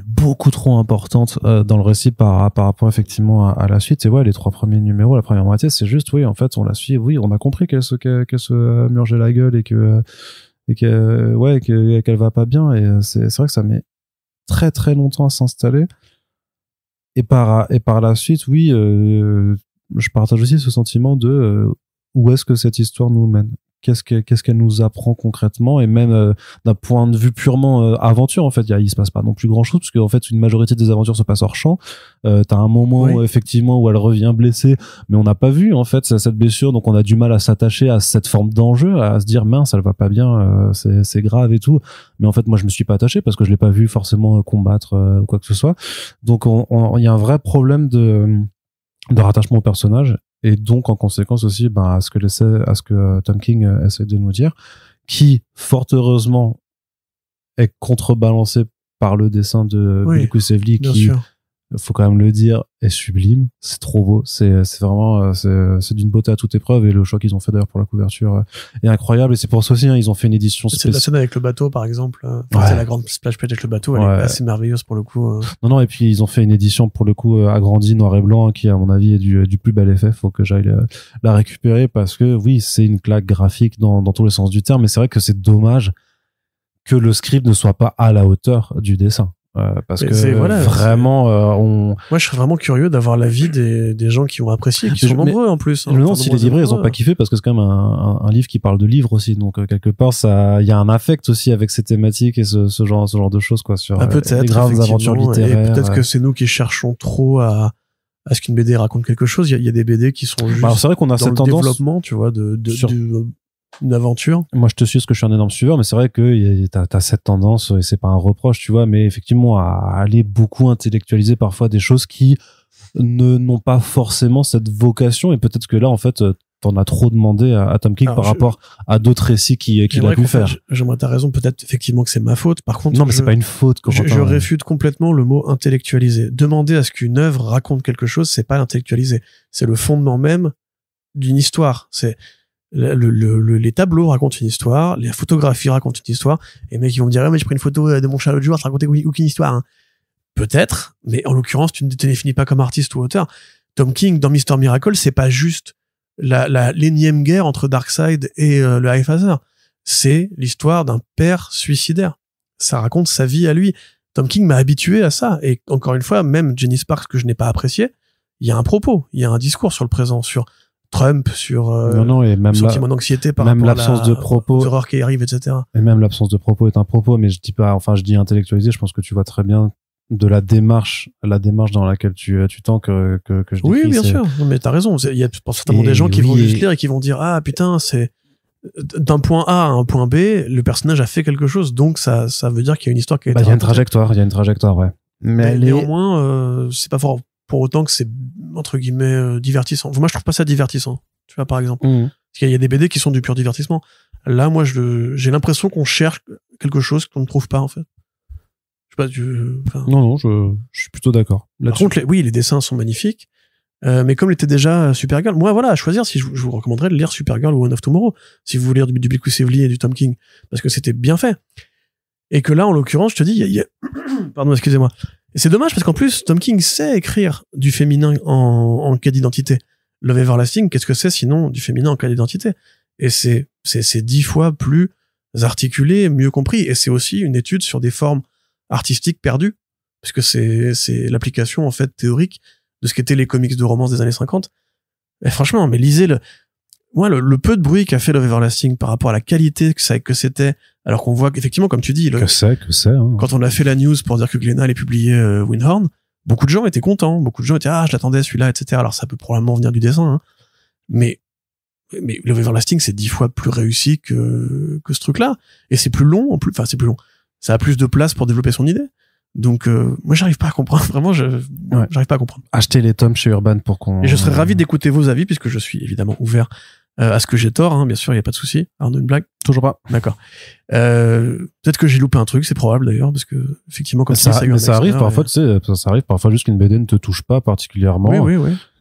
S1: beaucoup trop importante dans le récit par rapport effectivement à la suite. Et ouais, les 3 premiers numéros, la première moitié, c'est juste, oui, en fait, on la suit, oui, on a compris qu'elle se murgeait la gueule et qu'elle va pas bien. Et c'est vrai que ça met très très longtemps à s'installer. Et par la suite, oui, je partage aussi ce sentiment de où est-ce que cette histoire nous mène. Qu'est-ce qu'elle nous apprend concrètement, et même d'un point de vue purement aventure, en fait, il se passe pas non plus grand chose, parce qu'en fait une majorité des aventures se passent hors champ. T'as un moment effectivement où elle revient blessée, mais on n'a pas vu en fait cette blessure, donc on a du mal à s'attacher à cette forme d'enjeu, à se dire mince, elle va pas bien, c'est grave et tout, mais en fait moi je me suis pas attaché parce que je l'ai pas vu forcément combattre ou quoi que ce soit. Donc il y a un vrai problème de rattachement au personnage. Et donc, en conséquence aussi, à ce que Tom King essaie de nous dire, qui, fort heureusement, est contrebalancé par le dessin de Bill Kusevli, qui, faut quand même le dire, est sublime. C'est trop beau. C'est vraiment, c'est d'une beauté à toute épreuve, et le choix qu'ils ont fait d'ailleurs pour la couverture est incroyable. Et c'est pour ça aussi, ils ont fait une édition spéciale.
S2: C'est la scène avec le bateau, par exemple. C'est la grande splash page avec le bateau. Elle est assez merveilleuse pour le coup.
S1: Non, et puis ils ont fait une édition pour le coup agrandie, noir et blanc, qui, à mon avis, est du plus bel effet. Faut que j'aille la récupérer parce que oui, c'est une claque graphique dans tous les sens du terme. Mais c'est vrai que c'est dommage que le script ne soit pas à la hauteur du dessin. Parce que vraiment
S2: moi je serais vraiment curieux d'avoir l'avis des gens qui ont apprécié, qui sont nombreux en plus,
S1: je me demande si les libraires ils ont pas kiffé, parce que c'est quand même un livre qui parle de livres aussi, donc quelque part ça, il y a un affect aussi avec ces thématiques et ce genre de choses, quoi, sur
S2: peut-être
S1: les graves aventures littéraires.
S2: Et peut-être que c'est nous qui cherchons trop à à ce qu'une BD raconte quelque chose. Il y a des BD qui sont juste
S1: Alors, c'est vrai qu'on a
S2: dans
S1: cette
S2: le
S1: tendance.
S2: développement, tu vois, d'une aventure.
S1: Moi, je te suis parce que je suis un énorme suiveur, mais c'est vrai que t'as cette tendance, et c'est pas un reproche, tu vois, mais effectivement, à aller beaucoup intellectualiser parfois des choses qui n'ont pas forcément cette vocation, et peut-être que là, en fait, t'en as trop demandé à Tom King par rapport à d'autres récits qu'il a pu faire.
S2: J'aimerais, t'as raison, peut-être effectivement que c'est ma faute. Par contre,
S1: non, mais c'est pas une faute.
S2: Je réfute complètement le mot intellectualiser. Demander à ce qu'une œuvre raconte quelque chose, c'est pas l'intellectualiser. C'est le fondement même d'une histoire. C'est les tableaux racontent une histoire, les photographies racontent une histoire, et les mecs ils vont me dire, mais j'ai pris une photo de mon chat l'autre jour, ça racontait aucune histoire, hein. Peut-être, mais en l'occurrence, tu ne te définis pas comme artiste ou auteur. Tom King, dans Mr. Miracle, c'est pas juste l'énième guerre entre Darkseid et le Highfather. C'est l'histoire d'un père suicidaire. Ça raconte sa vie à lui. Tom King m'a habitué à ça. Et encore une fois, même Jenny Sparks, que je n'ai pas apprécié, il y a un propos, il y a un discours sur le présent, sur Trump, sur
S1: et même
S2: sentiment d'anxiété par
S1: même
S2: rapport
S1: l'absence de propos,
S2: aux horreurs qui arrivent, etc.
S1: Et même l'absence de propos est un propos, mais je dis intellectualiser, je pense que tu vois très bien de la démarche dans laquelle tu tends que je décris.
S2: Oui, bien sûr. Non, mais t'as raison. Il y a certainement des gens qui vont juste lire et qui vont dire, ah, putain, c'est d'un point A à un point B, le personnage a fait quelque chose, donc ça veut dire qu'il y a une histoire qui a été
S1: il y a une trajectoire, ouais. Mais
S2: néanmoins, c'est pas pour autant que c'est, entre guillemets, divertissant. Moi, je trouve pas ça divertissant. Tu vois, par exemple. Parce qu'il y a des BD qui sont du pur divertissement. Là, moi, j'ai l'impression qu'on cherche quelque chose qu'on ne trouve pas, en fait.
S1: Non, je suis plutôt d'accord.
S2: Par contre, les dessins sont magnifiques, mais comme l'était déjà Supergirl, moi, voilà, à choisir, si je vous recommanderais de lire Supergirl ou One of Tomorrow, si vous voulez lire du Bill Lively et du Tom King, parce que c'était bien fait. Et que là, en l'occurrence, je te dis, pardon, excusez-moi. Et c'est dommage, parce qu'en plus, Tom King sait écrire du féminin en cas d'identité. Love Everlasting, qu'est-ce que c'est sinon du féminin en cas d'identité? Et c'est 10 fois plus articulé, mieux compris, et c'est aussi une étude sur des formes artistique perdu, parce que c'est l'application en fait théorique de ce qu'étaient les comics de romance des années 50. Et franchement, mais lisez le peu de bruit qu'a fait Love Everlasting par rapport à la qualité que c'était, alors qu'on voit qu'effectivement, comme tu dis,
S1: que c'est, hein.
S2: Quand on a fait la news pour dire que Glénat allait publier Windhorn, beaucoup de gens étaient contents, beaucoup de gens étaient, je l'attendais celui-là, etc. Alors ça peut probablement venir du dessin, hein. Mais Love Everlasting, c'est 10 fois plus réussi que ce truc-là. Et c'est plus long, c'est plus long. Ça a plus de place pour développer son idée. Donc, moi, j'arrive pas à comprendre. Vraiment, j'arrive pas à comprendre.
S1: Achetez les tomes chez Urban pour qu'on...
S2: Et je serais ravi d'écouter vos avis, puisque je suis évidemment ouvert à ce que j'ai tort, hein. Bien sûr, il y a pas de souci. Arnaud, une blague?
S1: Toujours pas.
S2: D'accord. Peut-être que j'ai loupé un truc, c'est probable d'ailleurs, parce que, effectivement, comme ça
S1: arrive parfois, tu sais, ça arrive parfois juste qu'une BD ne te touche pas particulièrement.
S2: Oui.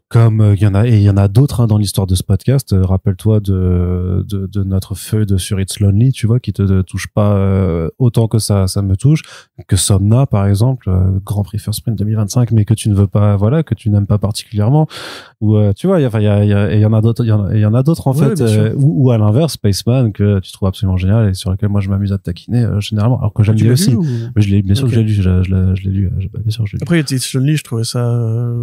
S1: Comme il y en a d'autres, hein, dans l'histoire de ce podcast. Rappelle-toi de notre feuille sur It's Lonely, tu vois, qui te touche pas autant que ça me touche, que Somna par exemple, Grand Prix First Print 2025, mais que tu ne veux pas, voilà, que tu n'aimes pas particulièrement, ou tu vois, il y en a d'autres en fait, ou à l'inverse, Spaceman, que tu trouves absolument génial et sur lequel moi je m'amuse à te taquiner généralement, alors que j'aime bien aussi. Mais je l'ai bien sûr que je l'ai lu, je l'ai lu, bien sûr.
S2: Après, It's Lonely, je trouvais ça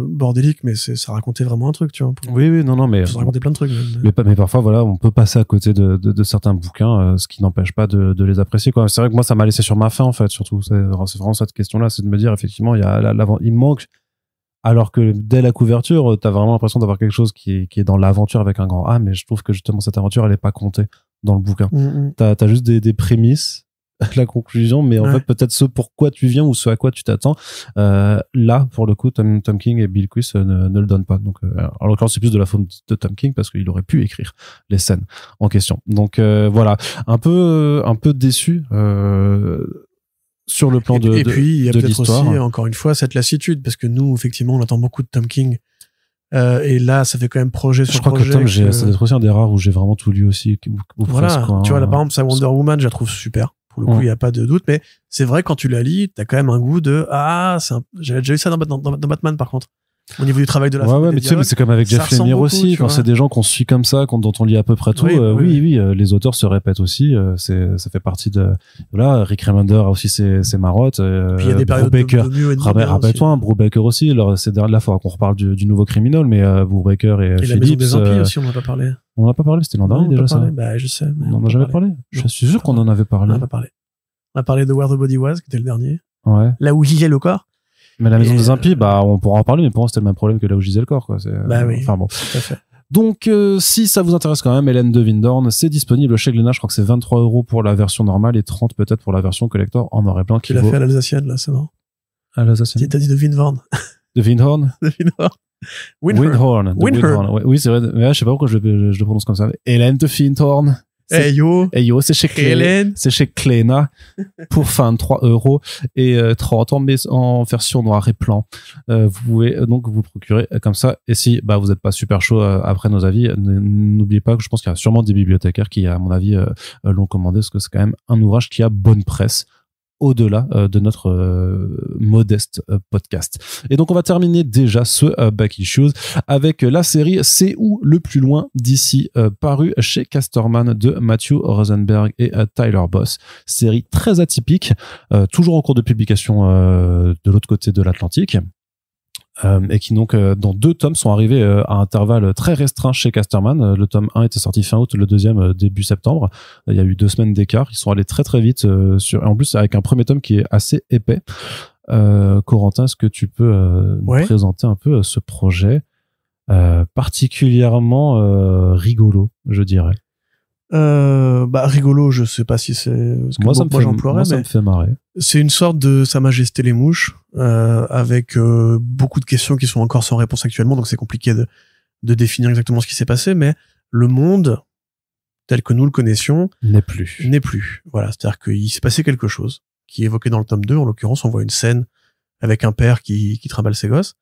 S2: bordélique, mais ça racontait vraiment un truc, tu vois.
S1: Oui, non, mais
S2: ça racontait plein de trucs.
S1: Mais parfois, voilà, on peut passer à côté de certains bouquins, ce qui n'empêche pas de les apprécier, quoi. C'est vrai que moi, ça m'a laissé sur ma faim, en fait, surtout. C'est vraiment cette question-là, c'est de me dire, effectivement, il manque, alors que dès la couverture, t'as vraiment l'impression d'avoir quelque chose qui est dans l'aventure avec un grand A, mais je trouve que justement, cette aventure, elle est pas comptée dans le bouquin. T'as juste des prémices, la conclusion, mais en fait peut-être ce pourquoi tu viens ou ce à quoi tu t'attends, là pour le coup Tom King et Bill Kuis ne le donnent pas. Donc en l'occurrence c'est plus de la faute de Tom King parce qu'il aurait pu écrire les scènes en question. Donc voilà, un peu déçu sur le plan de l'histoire. Et puis il y a peut-être aussi
S2: encore une fois cette lassitude, parce que nous effectivement on attend beaucoup de Tom King. Et là, ça fait quand même projet sur projet.
S1: Je crois que Tom, ça doit être aussi un des rares où j'ai vraiment tout lu aussi.
S2: Voilà.
S1: Presque, quoi,
S2: tu vois, là, par exemple, sa Wonder Woman, je la trouve super. Pour le coup, il y a pas de doute, mais c'est vrai, quand tu la lis, t'as quand même un goût de, j'avais déjà eu ça dans Batman, par contre. Au niveau du travail de la
S1: mais tu sais, c'est comme avec Jeff Lemire aussi, quand c'est des gens qu'on suit comme ça, dont on lit à peu près tout, oui, les auteurs se répètent aussi, ça fait partie de, voilà, Rick Remender a aussi ses marottes,
S2: puis il y a des périodes de mieux et de moins bien.
S1: Rappelle-toi, Brubaker aussi, alors, c'est là, faudra qu'on reparle du nouveau Criminal, mais, Brubaker et
S2: Phillips. La Maison des Impies aussi, on n'en a pas parlé.
S1: On n'en a pas parlé, c'était l'an dernier déjà, ça.
S2: Bah, je sais.
S1: On n'en a jamais parlé. Je suis sûr qu'on en avait parlé.
S2: On n'a pas parlé. On a parlé de Where the Body Was, qui était le dernier.
S1: Ouais.
S2: Là où gisait le corps.
S1: Mais la Maison des Impies, on pourra en parler, mais pour moi, c'était le même problème que là où je disais le corps, quoi.
S2: Bah oui.
S1: Enfin bon.
S2: Tout à fait.
S1: Donc, si ça vous intéresse quand même, Hélène de Windhorn, c'est disponible chez Glénat. Je crois que c'est 23 € pour la version normale et 30 peut-être pour la version collector en noir et blanc.
S2: Tu l'as fait à l'Alsacienne, là, c'est bon.
S1: À l'Alsacienne.
S2: Si t'as dit de Windhorn.
S1: De Windhorn?
S2: De Windhorn.
S1: Windhorn. Oui, c'est vrai. Mais je sais pas pourquoi je le prononce comme ça. Hélène de Windhorn.
S2: Hey yo,
S1: c'est chez
S2: Hélène.
S1: C'est chez Glénat pour 23 € et 30 en version noir et blanc. Vous pouvez donc vous procurer comme ça. Et si vous n'êtes pas super chaud après nos avis, n'oubliez pas que je pense qu'il y a sûrement des bibliothécaires qui, à mon avis, l'ont commandé parce que c'est quand même un ouvrage qui a bonne presse au-delà de notre modeste podcast. Et donc on va terminer déjà ce Back Issues avec la série C'est où le plus loin d'ici, paru chez Casterman de Matthew Rosenberg et Tyler Boss. Série très atypique, toujours en cours de publication de l'autre côté de l'Atlantique. Et qui donc dans 2 tomes sont arrivés à intervalles très restreints chez Casterman. Le tome 1 était sorti fin août, le deuxième début septembre. Il y a eu 2 semaines d'écart. Ils sont allés très très vite en plus avec un premier tome qui est assez épais. Corentin, est-ce que tu peux nous présenter un peu ce projet particulièrement rigolo, je dirais?
S2: Rigolo, je sais pas si c'est ce que
S1: ça me fait marrer.
S2: C'est une sorte de Sa Majesté les Mouches, avec beaucoup de questions qui sont encore sans réponse actuellement, donc c'est compliqué de définir exactement ce qui s'est passé, mais le monde tel que nous le connaissions n'est plus. Voilà, c'est-à-dire qu'il s'est passé quelque chose qui est évoqué dans le tome 2. En l'occurrence, on voit une scène avec un père qui trimballe ses gosses,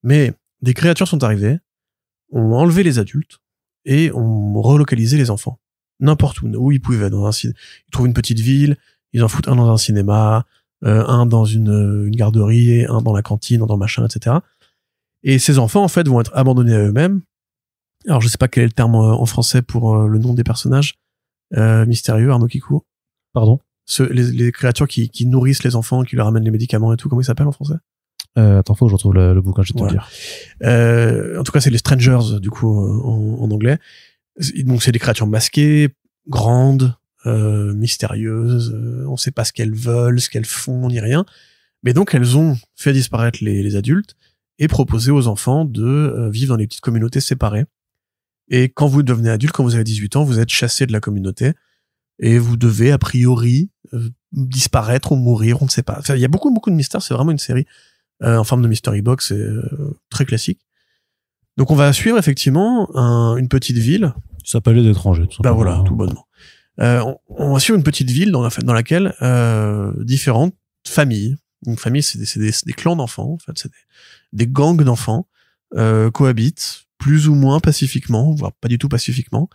S2: mais des créatures sont arrivées, ont enlevé les adultes et ont relocalisé les enfants n'importe où ils pouvaient. Ils trouvent une petite ville, ils en foutent un dans un cinéma, un dans une garderie, un dans la cantine, un dans le machin, etc. Et ces enfants, en fait, vont être abandonnés à eux-mêmes. Alors, je sais pas quel est le terme en français pour le nom des personnages mystérieux, Arnaud Kikou.
S1: Pardon?
S2: Les créatures qui nourrissent les enfants, qui leur amènent les médicaments et tout, comment ils s'appellent en français?
S1: Attends, faut que je retrouve le bouquin, je vais te le
S2: dire. En tout cas, c'est les Strangers, du coup, en anglais. Donc c'est des créatures masquées, grandes, mystérieuses, on sait pas ce qu'elles veulent, ce qu'elles font, ni rien. Mais donc elles ont fait disparaître les adultes et proposé aux enfants de vivre dans des petites communautés séparées. Et quand vous devenez adulte, quand vous avez 18 ans, vous êtes chassé de la communauté et vous devez a priori disparaître ou mourir, on ne sait pas. Enfin, il y a beaucoup de mystères, c'est vraiment une série en forme de mystery box, très classique. Donc on va suivre effectivement une petite ville.
S1: Ça s'appelle Les Étrangers. Tout
S2: voilà, tout bonnement. On va suivre une petite ville dans laquelle différentes familles. Une famille, c'est des clans d'enfants, en fait, c'est des gangs d'enfants cohabitent plus ou moins pacifiquement, voire pas du tout pacifiquement,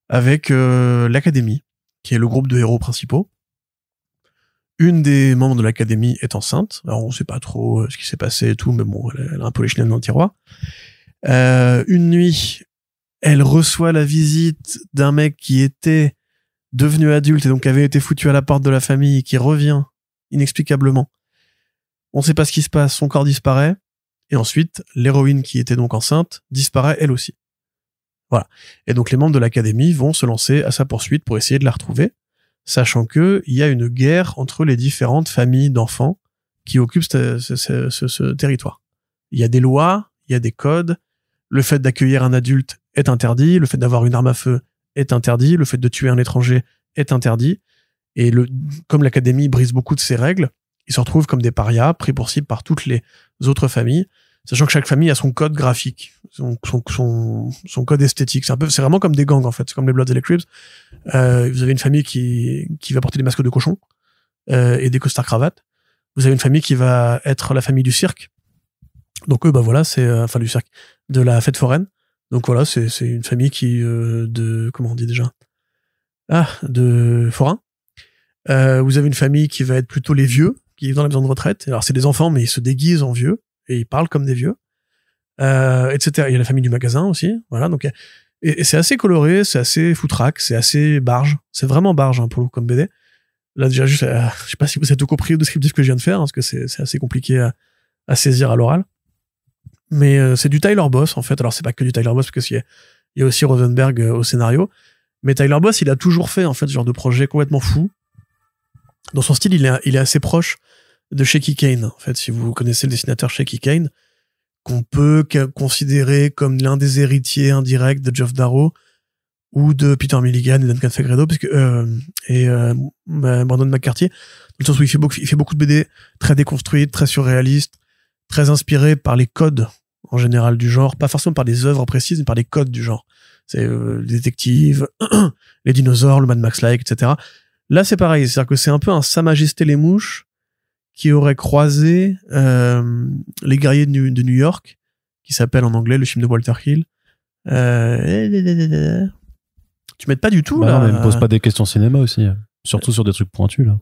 S2: avec l'académie, qui est le groupe de héros principaux. Une des membres de l'académie est enceinte. Alors on sait pas trop ce qui s'est passé et tout, mais bon, elle a un peu les chenilles dans le tiroir. Une nuit, elle reçoit la visite d'un mec qui était devenu adulte et donc avait été foutu à la porte de la famille, qui revient inexplicablement. On sait pas ce qui se passe, son corps disparaît, et ensuite, l'héroïne qui était donc enceinte disparaît elle aussi. Voilà. Et donc les membres de l'académie vont se lancer à sa poursuite pour essayer de la retrouver, sachant que il y a une guerre entre les différentes familles d'enfants qui occupent ce territoire. Il y a des lois, il y a des codes. Le fait d'accueillir un adulte est interdit, le fait d'avoir une arme à feu est interdit, le fait de tuer un étranger est interdit. Et comme l'académie brise beaucoup de ces règles, ils se retrouvent comme des parias, pris pour cible par toutes les autres familles, sachant que chaque famille a son code graphique, son code esthétique. C'est vraiment comme des gangs, en fait. C'est comme les Bloods et les Crips. Vous avez une famille qui va porter des masques de cochon, et des costards cravates. Vous avez une famille qui va être la famille du cirque. Donc eux, voilà, c'est, du cirque, de la fête foraine. Donc voilà, c'est une famille comment on dit déjà? De forains. Vous avez une famille qui va être plutôt les vieux, qui vivent dans la maison de retraite. Alors c'est des enfants, mais ils se déguisent en vieux, et ils parlent comme des vieux, etc. Il y a la famille du magasin aussi, voilà. Donc, et c'est assez coloré, c'est assez foutraque, c'est assez barge. C'est vraiment barge, pour le coup, comme BD. Là, déjà, juste, je sais pas si vous avez tout compris au descriptif que je viens de faire, parce que c'est assez compliqué à saisir à l'oral. Mais c'est du Tyler Boss, en fait. Alors, c'est pas que du Tyler Boss, parce qu'il y a aussi Rosenberg au scénario. Mais Tyler Boss, il a toujours fait, en fait, ce genre de projet complètement fou. Dans son style, il est assez proche de Shaky Kane. En fait, si vous connaissez le dessinateur Shaky Kane, qu'on peut considérer comme l'un des héritiers indirects de Geoff Darrow ou de Peter Milligan et Duncan Fegredo, Brandon McCarthy, dans le sens où il fait beaucoup de BD très déconstruites, très surréalistes, très inspirées par les codes en général du genre, pas forcément par des œuvres précises, mais par les codes du genre. C'est les détectives, les dinosaures, le Mad Max-like, etc. Là, c'est pareil, c'est-à-dire que c'est un peu un Sa Majesté les Mouches qui aurait croisé les guerriers de New York, qui s'appelle en anglais le film de Walter Hill. Tu m'aides pas du tout, là.
S1: Non, mais me pose pas des questions cinéma aussi. Surtout sur des trucs pointus, là.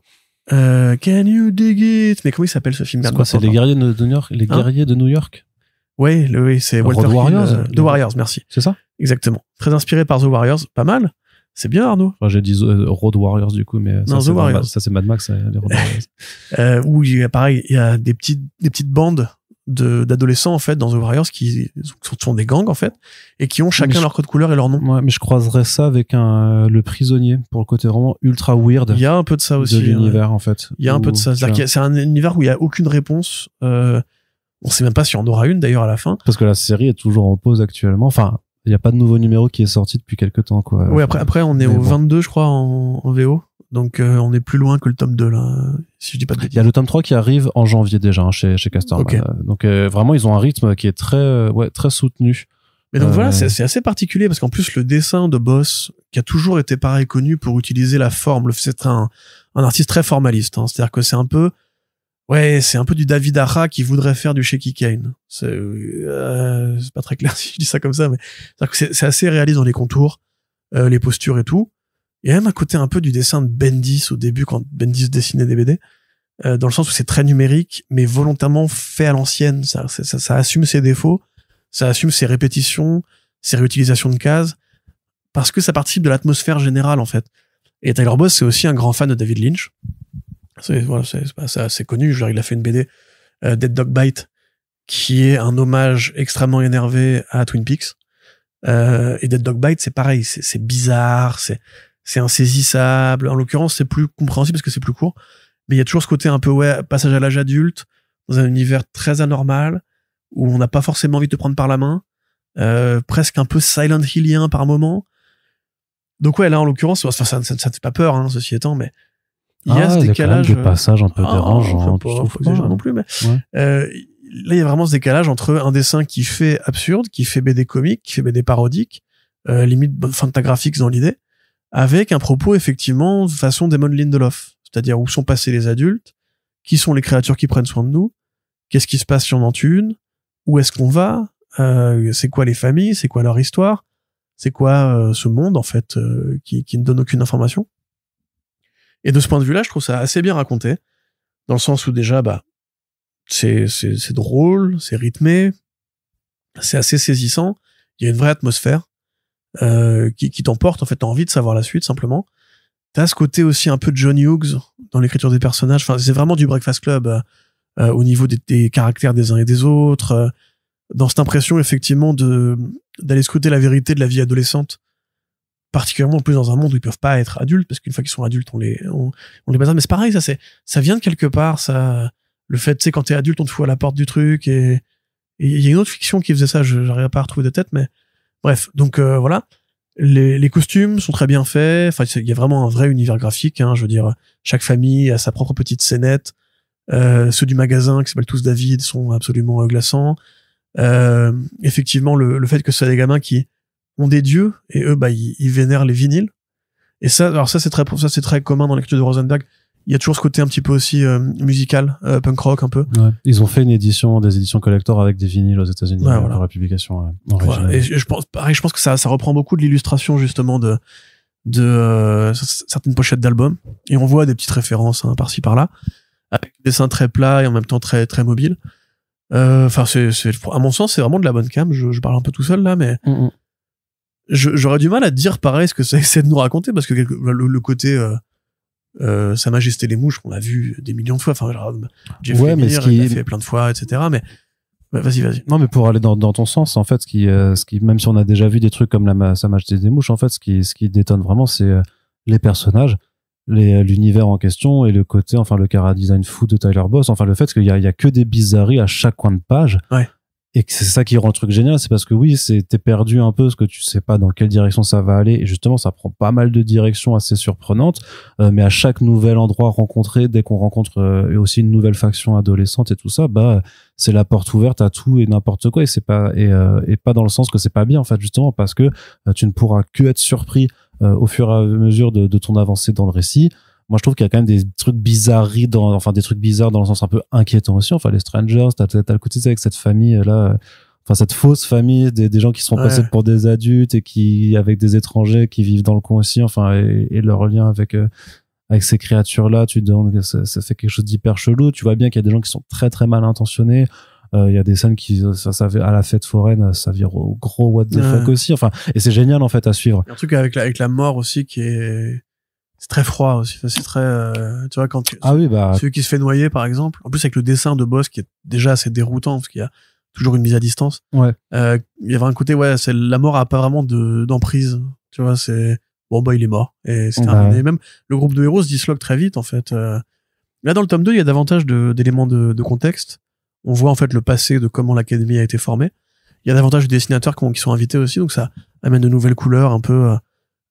S2: Can you dig it? Mais comment il s'appelle ce film?
S1: C'est quoi, c'est les guerriers de New York? Les guerriers de New York?
S2: Oui, c'est Walter Hill.
S1: Warriors?
S2: The Warriors, merci.
S1: C'est ça?
S2: Exactement. Très inspiré par The Warriors. Pas mal. C'est bien, Arnaud.
S1: Enfin, j'ai dit Road Warriors, du coup, mais
S2: non,
S1: ça,
S2: The Warriors.
S1: Ça, c'est Mad Max, les Road Warriors.
S2: Où il y a des petites bandes d'adolescents, en fait, dans The Warriors qui sont des gangs, en fait, et qui ont chacun leur code couleur et leur nom.
S1: Ouais, mais je croiserais ça avec le prisonnier, pour le côté vraiment ultra weird.
S2: Il y a un peu de ça aussi.
S1: De l'univers, en fait.
S2: Il y a un peu de ça. C'est-à-dire que c'est un univers où il y a aucune réponse. On sait même pas si on aura une, d'ailleurs, à la fin.
S1: Parce que la série est toujours en pause actuellement. Enfin, il n'y a pas de nouveau numéro qui est sorti depuis quelques temps, quoi.
S2: Oui, après, on est au 22, je crois, en VO. Donc, on est plus loin que le tome 2, là. Si je dis pas de bêtises.
S1: Il y a le tome 3 qui arrive en janvier déjà, hein, chez Casterman.
S2: Okay.
S1: Donc, vraiment, ils ont un rythme qui est très soutenu.
S2: Mais donc voilà, c'est assez particulier parce qu'en plus, le dessin de Boss, qui a toujours été pareil connu pour utiliser la forme, c'est un artiste très formaliste, hein. C'est-à-dire que c'est un peu du David Aja qui voudrait faire du Shaky Kane. C'est pas très clair si je dis ça comme ça, mais c'est assez réaliste dans les contours, les postures et tout. Il y a même un côté un peu du dessin de Bendis au début, quand Bendis dessinait des BD, dans le sens où c'est très numérique, mais volontairement fait à l'ancienne. Ça assume ses défauts, ça assume ses répétitions, ses réutilisations de cases, parce que ça participe de l'atmosphère générale, en fait. Et Tyler Boss, c'est aussi un grand fan de David Lynch. C'est assez connu. Genre, il a fait une BD, Dead Dog Bite, qui est un hommage extrêmement énervé à Twin Peaks. Et Dead Dog Bite, c'est pareil. C'est bizarre, c'est insaisissable. En l'occurrence, c'est plus compréhensible parce que c'est plus court. Mais il y a toujours ce côté un peu, passage à l'âge adulte, dans un univers très anormal, où on n'a pas forcément envie de te prendre par la main, presque un peu Silent Hillien par moment. Donc là, en l'occurrence, ça ne fait pas peur, hein, ceci étant, mais il y a ce décalage.
S1: Il y a quand même des passages un peu dérangeants.
S2: Pas exagérer non plus, mais là, il y a vraiment ce décalage entre un dessin qui fait absurde, qui fait BD comique, qui fait BD parodique, limite fantagraphique dans l'idée, avec un propos, effectivement, de façon Damon Lindelof. C'est-à-dire où sont passés les adultes, qui sont les créatures qui prennent soin de nous, qu'est-ce qui se passe si on en tue une, où est-ce qu'on va, c'est quoi les familles, c'est quoi leur histoire, c'est quoi ce monde, en fait, qui ne donne aucune information. Et de ce point de vue-là, je trouve ça assez bien raconté, dans le sens où déjà, c'est drôle, c'est rythmé, c'est assez saisissant, il y a une vraie atmosphère qui t'emporte, en fait, t'as envie de savoir la suite, simplement. T'as ce côté aussi un peu de John Hughes dans l'écriture des personnages, enfin, c'est vraiment du Breakfast Club au niveau des caractères des uns et des autres, dans cette impression, effectivement, d'aller scruter la vérité de la vie adolescente, particulièrement en plus dans un monde où ils peuvent pas être adultes, parce qu'une fois qu'ils sont adultes, on les bazarde. Mais c'est pareil, ça vient de quelque part, ça, le fait, tu sais, quand t'es adulte, on te fout à la porte du truc, et il y a une autre fiction qui faisait ça, j'arrive pas à retrouver de tête, mais bref. Donc, voilà. Les costumes sont très bien faits. Enfin, il y a vraiment un vrai univers graphique, hein. Je veux dire, chaque famille a sa propre petite scénette. Ceux du magasin, qui s'appellent tous David, sont absolument glaçants. Effectivement, le fait que ce soit des gamins qui ont des dieux, et eux, ils vénèrent les vinyles. Et ça, c'est très commun dans l'écriture de Rosenberg. Il y a toujours ce côté un petit peu aussi musical, punk rock un peu.
S1: Ouais. Ils ont fait des éditions collector avec des vinyles aux États-Unis pour la publication originale.
S2: Et je pense que ça reprend beaucoup de l'illustration justement de certaines pochettes d'albums. Et on voit des petites références, hein, par-ci par-là, avec des dessins très plats et en même temps très très mobiles. Enfin, à mon sens, c'est vraiment de la bonne cam. Je parle un peu tout seul là, mais j'aurais du mal à te dire pareil ce que ça essaie de nous raconter, parce que le côté Sa Majesté les Mouches, on l'a vu des millions de fois. Enfin, Jeff Lemire, il l'a fait plein de fois, etc. Mais vas-y.
S1: Non, mais pour aller dans ton sens, en fait, ce qui, même si on a déjà vu des trucs comme Sa Majesté des Mouches, en fait, ce qui détonne vraiment, c'est les personnages l'univers en question et le côté, enfin, le chara design fou de Tyler Boss, enfin, le fait qu'il y a que des bizarreries à chaque coin de page.
S2: Ouais.
S1: Et que c'est ça qui rend le truc génial, c'est parce que oui, t'es perdu un peu, parce que tu sais pas dans quelle direction ça va aller, et justement, ça prend pas mal de directions assez surprenantes, mais à chaque nouvel endroit rencontré, dès qu'on rencontre aussi une nouvelle faction adolescente et tout ça, bah, c'est la porte ouverte à tout et n'importe quoi, et c'est pas, et pas dans le sens que c'est pas bien, en fait, justement, parce que tu ne pourras que être surpris au fur et à mesure de ton avancée dans le récit. Moi, je trouve qu'il y a quand même des trucs bizarreries enfin, des trucs bizarres dans le sens un peu inquiétant aussi. Enfin, les Strangers, t'as le côté avec cette famille là, enfin, cette fausse famille des gens qui sont passés pour des adultes et qui, avec des étrangers qui vivent dans le coin aussi, enfin, et leur lien avec ces créatures là, tu te demandes que ça fait quelque chose d'hyper chelou. Tu vois bien qu'il y a des gens qui sont très très mal intentionnés. Il y a des scènes qui, ça à la fête foraine, ça vire au gros what the fuck aussi. Enfin, et c'est génial, en fait, à suivre.
S2: Il y a un truc avec la mort aussi qui est, c'est très froid aussi. C'est très, tu vois, celui qui se fait noyer, par exemple. En plus, avec le dessin de Boss qui est déjà assez déroutant parce qu'il y a toujours une mise à distance.
S1: Ouais.
S2: Il y avait un côté, c'est la mort a pas vraiment d'emprise. Tu vois, c'est, bon, bah, il est mort. Et c'est terminé. Même le groupe de héros se disloque très vite, en fait. Là, dans le tome 2, il y a davantage d'éléments de contexte. On voit, en fait, le passé de comment l'académie a été formée. Il y a davantage de dessinateurs qui sont invités aussi. Donc, ça amène de nouvelles couleurs un peu,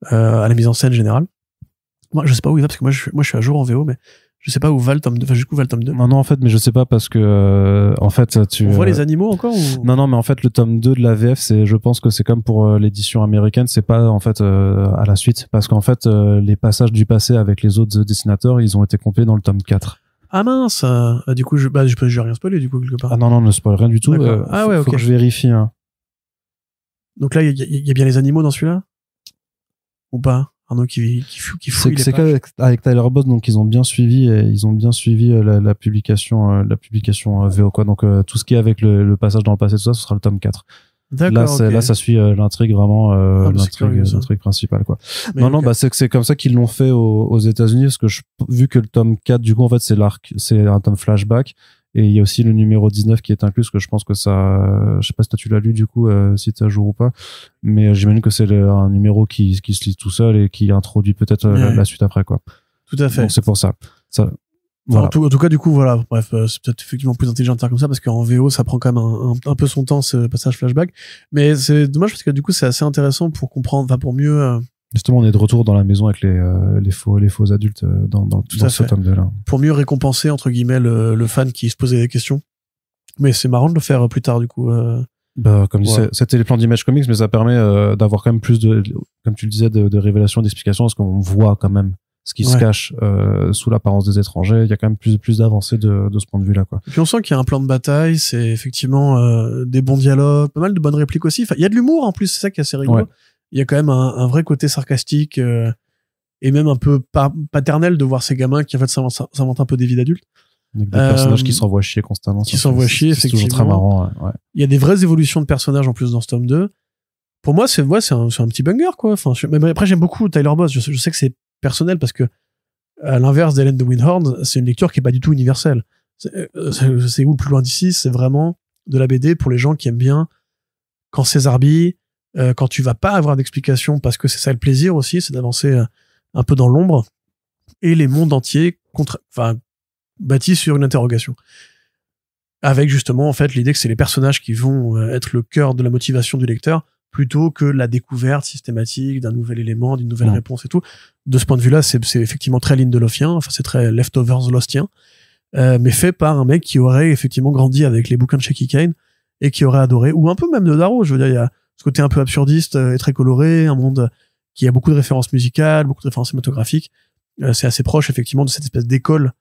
S2: à la mise en scène générale. Moi, je sais pas où il va, parce que moi, je suis à jour en VO, mais je sais pas où va le tome 2. Enfin, jusqu'où va le tome 2.
S1: Non, en fait, mais je sais pas parce que, en fait,
S2: on voit les animaux encore ou...
S1: Non, mais en fait, le tome 2 de la VF, je pense que c'est comme pour l'édition américaine, c'est pas, en fait, à la suite. Parce qu'en fait, les passages du passé avec les autres dessinateurs, ils ont été complets dans le tome 4.
S2: Ah mince! Du coup, je vais rien spoiler, du coup, quelque part.
S1: Ah non, ne spoil rien du tout.
S2: Faut
S1: que je vérifie, hein.
S2: Donc là, il y a bien les animaux dans celui-là? Ou pas? Arnaud qui fouille
S1: c'est qu'avec Tyler Boss, donc ils ont bien suivi la publication VO, quoi. Donc tout ce qui est avec le passage dans le passé, tout ça, ce sera le tome 4.
S2: D'accord.
S1: Là, ça suit l'intrigue vraiment, l'intrigue principale, quoi. Mais non, c'est comme ça qu'ils l'ont fait aux États-Unis, parce que vu que le tome 4, du coup, en fait, c'est un tome flashback. Et il y a aussi le numéro 19 qui est inclus, parce que je pense que ça, je sais pas si toi tu l'as lu du coup, si t'as jour ou pas, mais j'imagine que c'est un numéro qui se lit tout seul et qui introduit peut-être la suite après, quoi.
S2: Tout à fait.
S1: Donc c'est pour ça.
S2: Voilà. En tout cas, du coup, voilà. Bref, c'est peut-être effectivement plus intelligent de faire comme ça, parce qu'en VO, ça prend quand même un peu son temps, ce passage flashback. Mais c'est dommage parce que du coup, c'est assez intéressant pour comprendre, enfin, pour mieux,
S1: Justement, on est de retour dans la maison avec les faux adultes dans ce tome 2 là.
S2: Pour mieux récompenser, entre guillemets, le fan qui se posait des questions. Mais c'est marrant de le faire plus tard, du coup.
S1: Comme disait, c'était les plans d'Image Comics, mais ça permet d'avoir quand même plus comme tu le disais, de révélations, d'explications, parce qu'on voit quand même ce qui se cache sous l'apparence des étrangers. Il y a quand même plus d'avancées de ce point de vue là, quoi.
S2: Et puis on sent qu'il y a un plan de bataille, c'est effectivement des bons dialogues, pas mal de bonnes répliques aussi. Enfin, il y a de l'humour en plus, c'est ça qui est assez rigolo. Il y a quand même un vrai côté sarcastique et même un peu paternel de voir ces gamins qui en fait s'inventent un peu des vies d'adultes.
S1: Avec des personnages qui s'envoie chier constamment.
S2: C'est
S1: toujours très marrant. Ouais.
S2: Il y a des vraies évolutions de personnages en plus dans ce tome 2. Pour moi, c'est un petit banger, quoi. Enfin, mais après, j'aime beaucoup Tyler Boss. Je sais que c'est personnel parce que, à l'inverse d'Hélène de Windhorn, c'est une lecture qui est pas du tout universelle. C'est où le plus loin d'ici, c'est vraiment de la BD pour les gens qui aiment bien quand César Bille, quand tu vas pas avoir d'explication, parce que c'est ça le plaisir aussi, c'est d'avancer un peu dans l'ombre, et les mondes entiers bâtis sur une interrogation. Avec justement, en fait, l'idée que c'est les personnages qui vont être le cœur de la motivation du lecteur, plutôt que la découverte systématique d'un nouvel élément, d'une nouvelle réponse et tout. De ce point de vue-là, c'est effectivement très Lindelofien, enfin, c'est très Leftovers Lostien, mais fait par un mec qui aurait effectivement grandi avec les bouquins de Shaky Kane, et qui aurait adoré, ou un peu même de Darrow, je veux dire, il y a ce côté un peu absurdiste et très coloré, un monde qui a beaucoup de références musicales, beaucoup de références cinématographiques. C'est assez proche, effectivement, de cette espèce d'école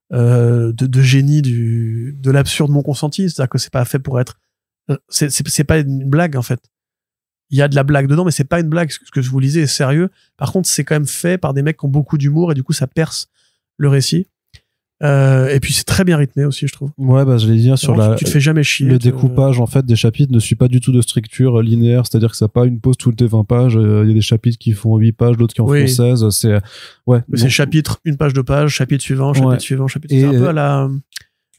S2: de génie de l'absurde non consenti. C'est-à-dire que c'est pas fait pour être... C'est pas une blague, en fait. Il y a de la blague dedans, mais c'est pas une blague. Ce que vous lisez est sérieux. Par contre, c'est quand même fait par des mecs qui ont beaucoup d'humour, et du coup, ça perce le récit. Et puis c'est très bien rythmé aussi, je trouve.
S1: Ouais, je l'ai dit sur
S2: tu te fais jamais chier.
S1: Le découpage en fait des chapitres ne suit pas du tout de structure linéaire, c'est-à-dire que ça n'a pas une pause toutes les 20 pages. Il y a des chapitres qui font 8 pages, d'autres qui en font 16.
S2: C'est chapitre, une page de page, chapitre suivant, chapitre suivant. C'est un peu à la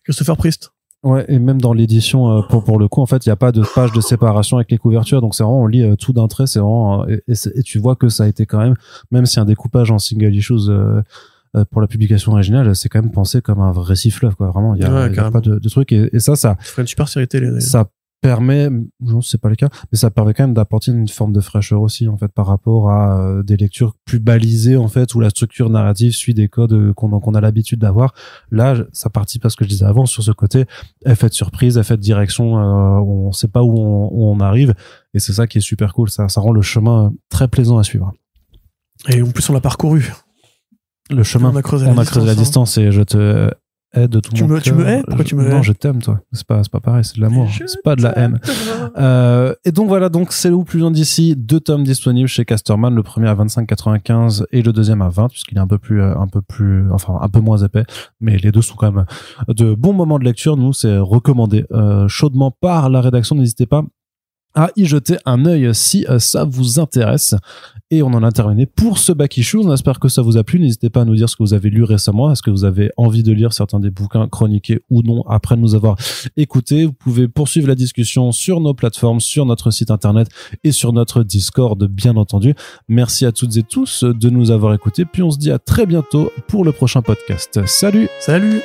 S2: Christopher Priest.
S1: Ouais, et même dans l'édition, pour le coup, en fait, il n'y a pas de page de séparation avec les couvertures, donc c'est vraiment, on lit tout d'un trait, c'est vraiment, et tu vois que ça a été quand même s'il y a un découpage en single issues, pour la publication originale, c'est quand même pensé comme un récit fleuve, quoi. Vraiment, il y a pas de truc, et ça
S2: ferait une super série télé.
S1: Ça permet, non, c'est pas le cas, mais ça permet quand même d'apporter une forme de fraîcheur aussi, en fait, par rapport à des lectures plus balisées, en fait, où la structure narrative suit des codes qu'on a l'habitude d'avoir. Là, ça participe à ce que je disais avant sur ce côté effet de surprise, effet de direction, on sait pas où on arrive, et c'est ça qui est super cool. Ça rend le chemin très plaisant à suivre.
S2: Et en plus, on l'a parcouru.
S1: Le chemin, on a creusé la distance, et je te aide de tout mon cœur.
S2: Tu me hais? Pourquoi tu me hais?
S1: Non, je t'aime, toi. C'est pas pareil, c'est de l'amour. C'est pas de la haine. Et donc voilà, donc c'est où plus loin d'ici, 2 tomes disponibles chez Casterman, le premier à 25,95 et le deuxième à 20, puisqu'il est un peu moins épais, mais les deux sont quand même de bons moments de lecture. Nous, c'est recommandé chaudement par la rédaction. N'hésitez pas à y jeter un œil si ça vous intéresse. Et on en a terminé pour ce Back Issue. On espère que ça vous a plu. N'hésitez pas à nous dire ce que vous avez lu récemment. Est-ce que vous avez envie de lire certains des bouquins chroniqués ou non après nous avoir écoutés? Vous pouvez poursuivre la discussion sur nos plateformes, sur notre site internet et sur notre Discord, bien entendu. Merci à toutes et tous de nous avoir écoutés. Puis on se dit à très bientôt pour le prochain podcast. Salut!
S2: Salut!